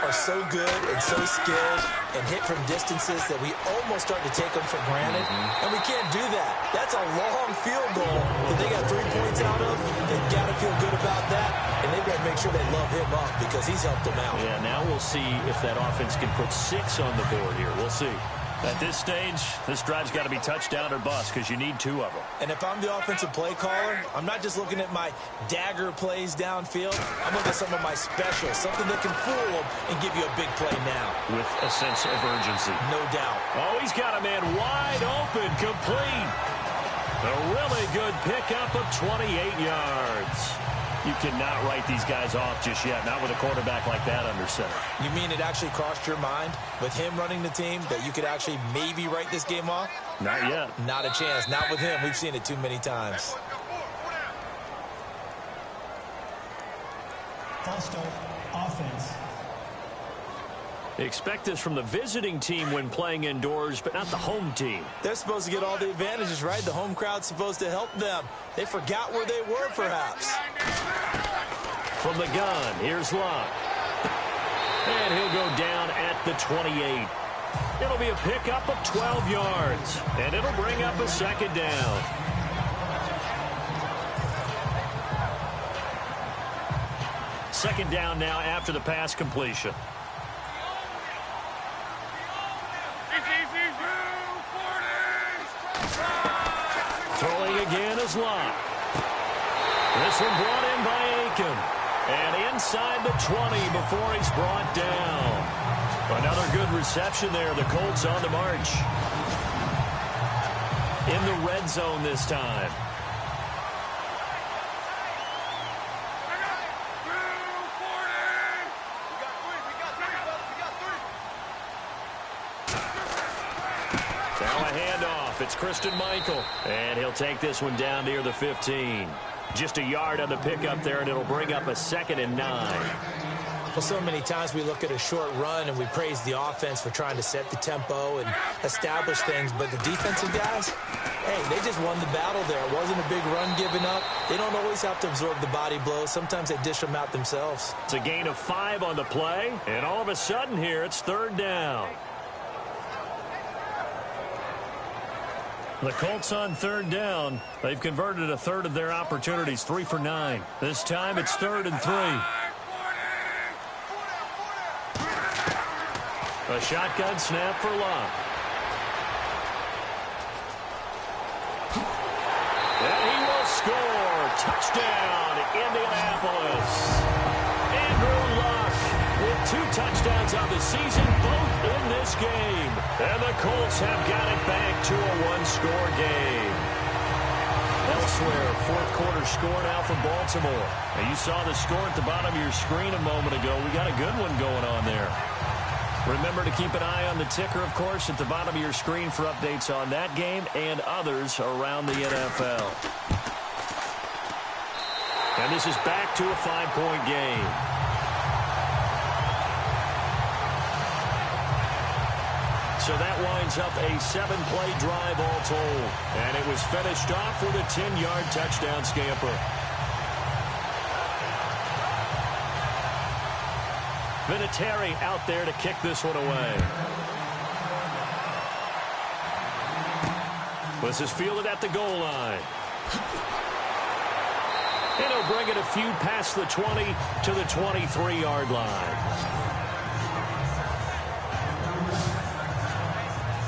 are so good and so skilled and hit from distances that we almost start to take them for granted. And we can't do that. That's a long field goal that they got 3 points out of. They've got to feel good about that. And they've got to make sure they love him up because he's helped them out. Yeah, now we'll see if that offense can put 6 on the board here. We'll see. At this stage, this drive's got to be touchdown or bust because you need 2 of them. And if I'm the offensive play caller, I'm not just looking at my dagger plays downfield. I'm looking at some of my specials, something that can fool them and give you a big play now. With a sense of urgency. No doubt. Oh, he's got a man wide open, complete. A really good pickup of 28 yards. You cannot write these guys off just yet, not with a quarterback like that under center. You mean it actually crossed your mind with him running the team that you could actually maybe write this game off? Not yet. Not a chance. Not with him. We've seen it too many times. False start, offense. Expect this from the visiting team when playing indoors, but not the home team. They're supposed to get all the advantages, right? The home crowd's supposed to help them. They forgot where they were, perhaps. From the gun, here's Locke. And he'll go down at the 28. It'll be a pickup of 12 yards, and it'll bring up a second down. Second down now after the pass completion. Throwing again is Locke. This one brought in by Aiken. And inside the 20 before he's brought down. Another good reception there. The Colts on the march. In the red zone this time. Now a handoff. It's Christian Michael. And he'll take this one down near the 15. Just a yard on the pickup there, and it'll bring up a 2nd and 9. Well, so many times we look at a short run and we praise the offense for trying to set the tempo and establish things, but the defensive guys, hey, they just won the battle there. It wasn't a big run given up. They don't always have to absorb the body blows. Sometimes they dish them out themselves. It's a gain of 5 on the play, and all of a sudden here it's 3rd down. The Colts on 3rd down. They've converted a third of their opportunities, 3 for 9. This time it's 3rd and 3. A shotgun snap for Locke. And he will score. Touchdown, Indianapolis. Andrew Luck with 2 touchdowns on the season, both in this game. And the Colts have got it back to a 1-score game. Elsewhere, 4th quarter score now for Baltimore. Now you saw the score at the bottom of your screen a moment ago. We got a good one going on there. Remember to keep an eye on the ticker, of course, at the bottom of your screen for updates on that game and others around the NFL. And this is back to a 5-point game. So that winds up a 7-play drive all told. And it was finished off with a 10-yard touchdown scamper. Vinatieri out there to kick this one away. This is fielded at the goal line. And he'll bring it a few past the 20 to the 23-yard line.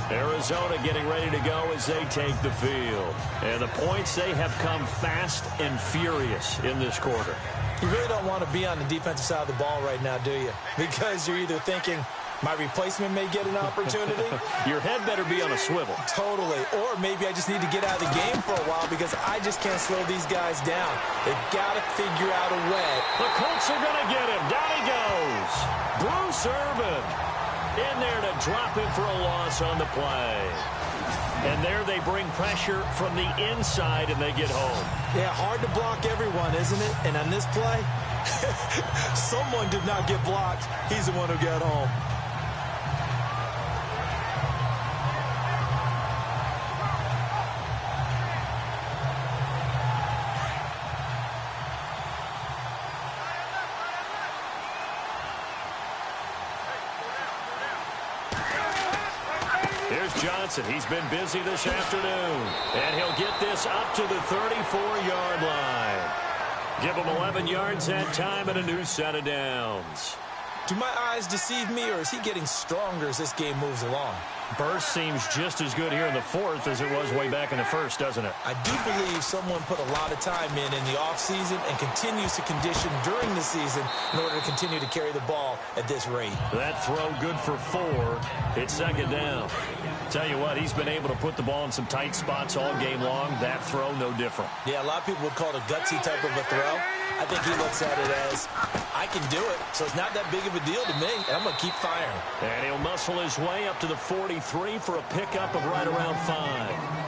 Arizona getting ready to go as they take the field. And the points, they have come fast and furious in this quarter. You really don't want to be on the defensive side of the ball right now, do you? Because you're either thinking, my replacement may get an opportunity. Your head better be on a swivel. Totally. Or maybe I just need to get out of the game for a while because I just can't slow these guys down. They've got to figure out a way. The Colts are going to get him. Down he goes. Bruce Irvin in there to drop him for a loss on the play. And there they bring pressure from the inside and they get home. Yeah, hard to block everyone, isn't it? And on this play, someone did not get blocked. He's the one who got home. Johnson, he's been busy this afternoon. And he'll get this up to the 34-yard line. Give him 11 yards that time and a new set of downs. Do my eyes deceive me, or is he getting stronger as this game moves along? Burst seems just as good here in the fourth as it was way back in the first, doesn't it? I do believe someone put a lot of time in the offseason and continues to condition during the season in order to continue to carry the ball at this rate. That throw good for 4. It's second down. Tell you what, he's been able to put the ball in some tight spots all game long. That throw, no different. Yeah, a lot of people would call it a gutsy type of a throw. I think he looks at it as, I can do it, so it's not that big of a deal to me, and I'm going to keep firing. And he'll muscle his way up to the 43 for a pickup of right around 5.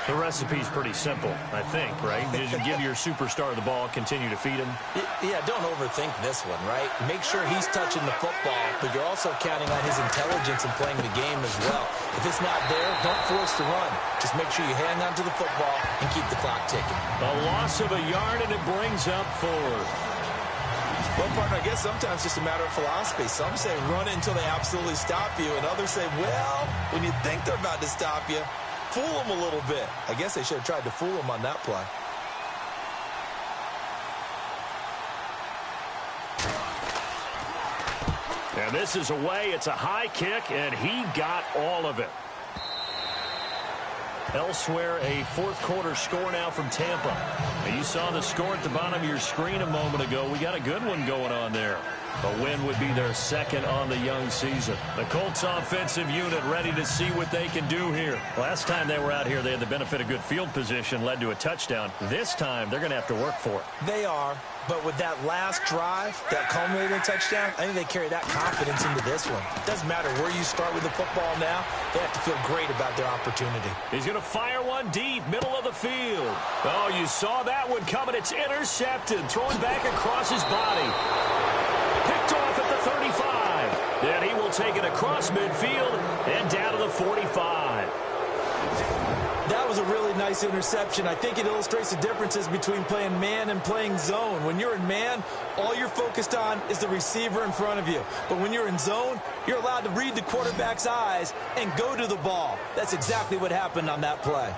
The recipe's pretty simple, I think, right? Just give your superstar the ball, continue to feed him. Yeah, don't overthink this one, right? Make sure he's touching the football, but you're also counting on his intelligence in playing the game as well. If it's not there, don't force the run. Just make sure you hang on to the football and keep the clock ticking. A loss of a yard, and it brings up 4th. Well, partner, I guess sometimes it's just a matter of philosophy. Some say run it until they absolutely stop you, and others say, well, when you think they're about to stop you, fool them a little bit. I guess they should have tried to fool them on that play. And this is away. It's a high kick, and he got all of it. Elsewhere, a fourth quarter score now from Tampa. Now, you saw the score at the bottom of your screen a moment ago. We got a good one going on there. A win would be their second on the young season. The Colts offensive unit ready to see what they can do here. Last time they were out here, they had the benefit of good field position, led to a touchdown. This time, they're going to have to work for it. They are, but with that last drive, that culminating touchdown, I think they carry that confidence into this one. It doesn't matter where you start with the football now. They have to feel great about their opportunity. He's going to fire one deep, middle of the field. Oh, you saw that one coming. It's intercepted, throwing back across his body. Picked off at the 35. Then he will take it across midfield and down to the 45. That was a really nice interception. I think it illustrates the differences between playing man and playing zone. When you're in man, all you're focused on is the receiver in front of you. But when you're in zone, you're allowed to read the quarterback's eyes and go to the ball. That's exactly what happened on that play.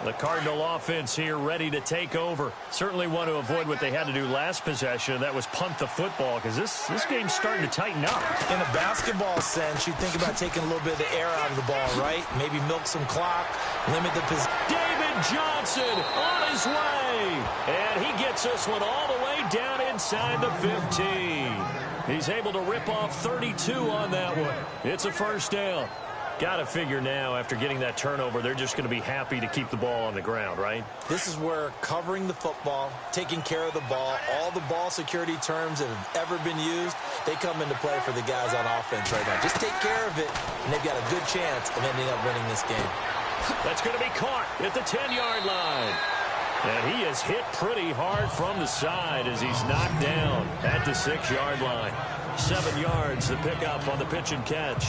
The Cardinal offense here ready to take over. Certainly want to avoid what they had to do last possession. That was punt the football, because this game's starting to tighten up. In a basketball sense, you think about taking a little bit of the air out of the ball, right? Maybe milk some clock, limit the position. David Johnson on his way. And he gets this one all the way down inside the 15. He's able to rip off 32 on that one. It's a first down. Got to figure now, after getting that turnover, they're just going to be happy to keep the ball on the ground, right? This is where covering the football, taking care of the ball, all the ball security terms that have ever been used, they come into play for the guys on offense right now. Just take care of it, and they've got a good chance of ending up winning this game. That's going to be caught at the 10-yard line. And he is hit pretty hard from the side as he's knocked down at the 6-yard line. 7 yards to pick up on the pitch and catch.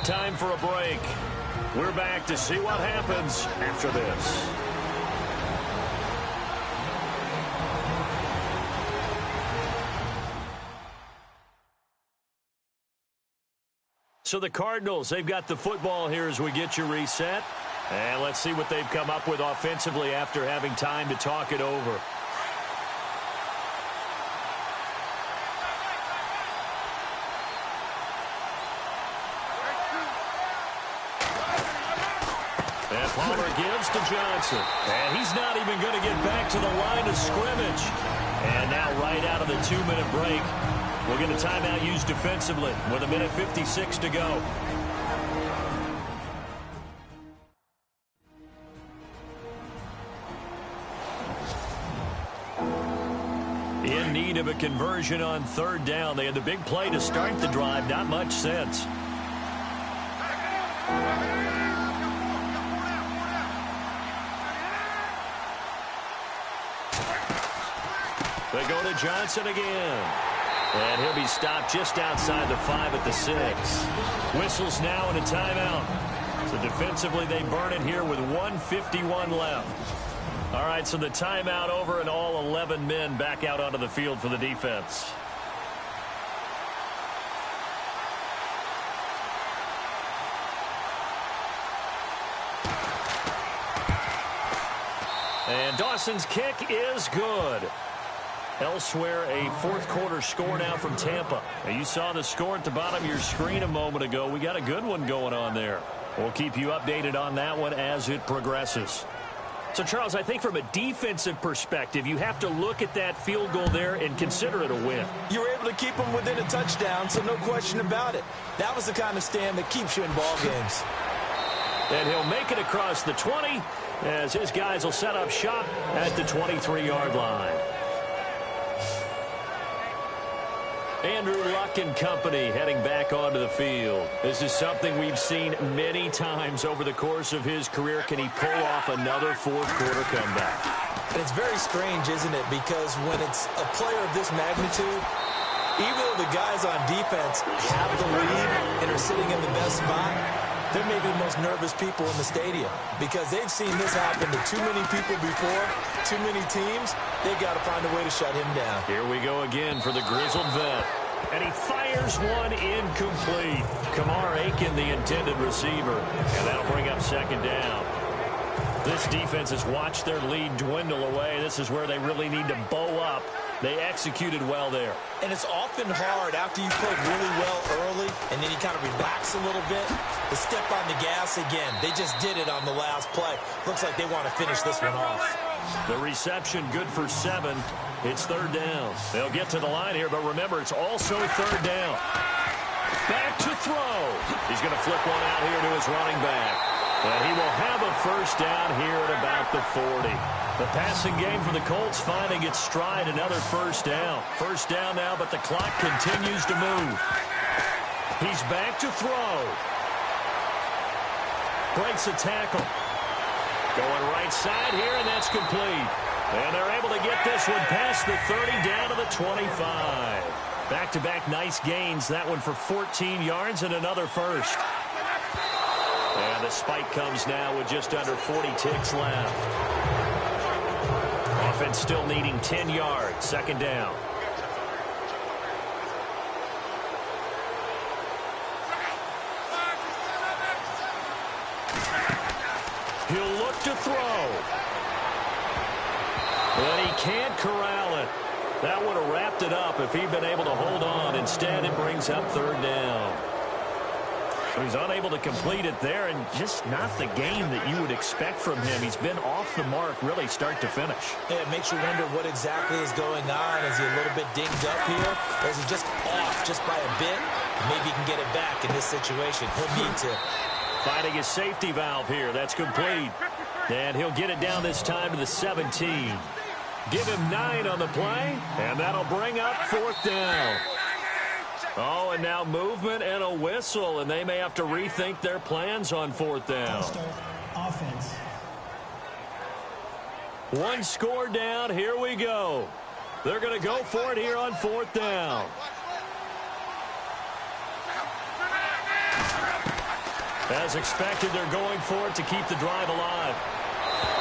Time for a break. We're back to see what happens after this. So the Cardinals, they've got the football here as we get you reset. And let's see what they've come up with offensively after having time to talk it over. And Palmer gives to Johnson. And he's not even going to get back to the line of scrimmage. And now right out of the 2-minute break, we'll get a timeout used defensively with 1:56 to go. In need of a conversion on third down. They had the big play to start the drive. Not much sense. They go to Johnson again. And he'll be stopped just outside the 5 at the 6. Whistles now and a timeout. So defensively they burn it here with 1:51 left. All right, so the timeout over and all 11 men back out onto the field for the defense. And Dawson's kick is good. Elsewhere, a fourth-quarter score now from Tampa. Now, you saw the score at the bottom of your screen a moment ago. We got a good one going on there. We'll keep you updated on that one as it progresses. So, Charles, I think from a defensive perspective, you have to look at that field goal there and consider it a win. You were able to keep them within a touchdown, so no question about it. That was the kind of stand that keeps you in ball games. And he'll make it across the 20 as his guys will set up shop at the 23-yard line. Andrew Luck and company heading back onto the field. This is something we've seen many times over the course of his career. Can he pull off another fourth-quarter comeback? And it's very strange, isn't it? Because when it's a player of this magnitude, even though the guys on defense have the lead and are sitting in the best spot, they're maybe the most nervous people in the stadium because they've seen this happen to too many people before, too many teams. They've got to find a way to shut him down. Here we go again for the grizzled vet. And he fires one incomplete. Kamar Aiken, the intended receiver. And that'll bring up second down. This defense has watched their lead dwindle away. This is where they really need to bow up. They executed well there. And it's often hard after you played really well early and then you kind of relax a little bit to step on the gas again. They just did it on the last play. Looks like they want to finish this one off. The reception good for 7. It's third down. They'll get to the line here, but remember, it's also third down. Back to throw. He's going to flip one out here to his running back. And he will have a first down here at about the 40. The passing game for the Colts finding its stride, another first down. First down now, but the clock continues to move. He's back to throw. Breaks a tackle. Going right side here, and that's complete. And they're able to get this one past the 30 down to the 25. Back-to-back nice gains. That one for 14 yards and another first. And the spike comes now with just under 40 ticks left. Offense still needing 10 yards. Second down. He'll look to throw. And he can't corral it. That would have wrapped it up if he'd been able to hold on. Instead, it brings up third down. He's unable to complete it there, and just not the game that you would expect from him. He's been off the mark really start to finish. Yeah, it makes you wonder what exactly is going on. Is he a little bit dinged up here? Or is he just off just by a bit? Maybe he can get it back in this situation. He'll need to. Finding his safety valve here. That's complete. And he'll get it down this time to the 17. Give him 9 on the play, and that'll bring up fourth down. Oh, and now movement and a whistle, and they may have to rethink their plans on fourth down. Offense. One score down. Here we go. They're going to go for it here on fourth down. As expected, they're going for it to keep the drive alive.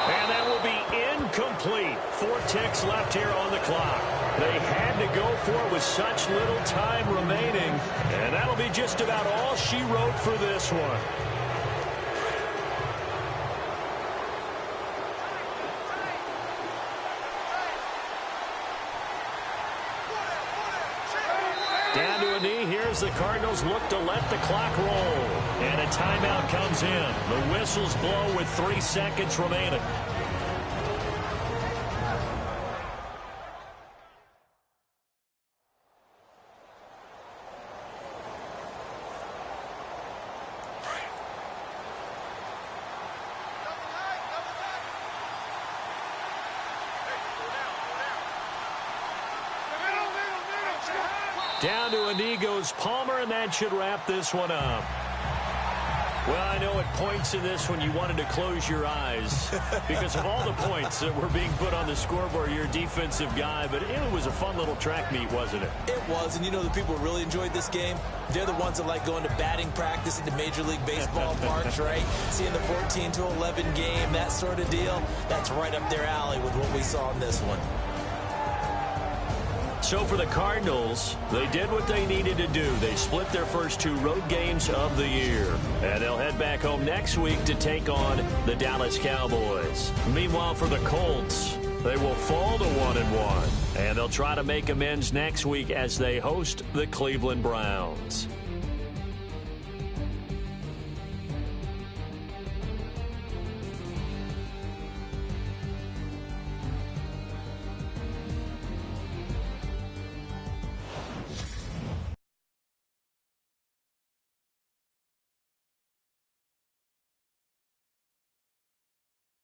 And that will be incomplete. 4 ticks left here on the clock. They had to go for it with such little time remaining. And that'll be just about all she wrote for this one. Down to a knee. Here's the Cardinals look to let the clock roll. And a timeout comes in. The whistles blow with 3 seconds remaining. Down to a knee goes Palmer, and that should wrap this one up. Well, I know at points in this one you wanted to close your eyes because of all the points that were being put on the scoreboard. You're a defensive guy, but it was a fun little track meet, wasn't it? It was, and you know the people who really enjoyed this game? They're the ones that like going to batting practice into Major League Baseball parks, right? Seeing the 14-11 game, that sort of deal. That's right up their alley with what we saw in this one. So for the Cardinals, they did what they needed to do. They split their first 2 road games of the year. And they'll head back home next week to take on the Dallas Cowboys. Meanwhile, for the Colts, They will fall to 1-1, and they'll try to make amends next week as they host the Cleveland Browns.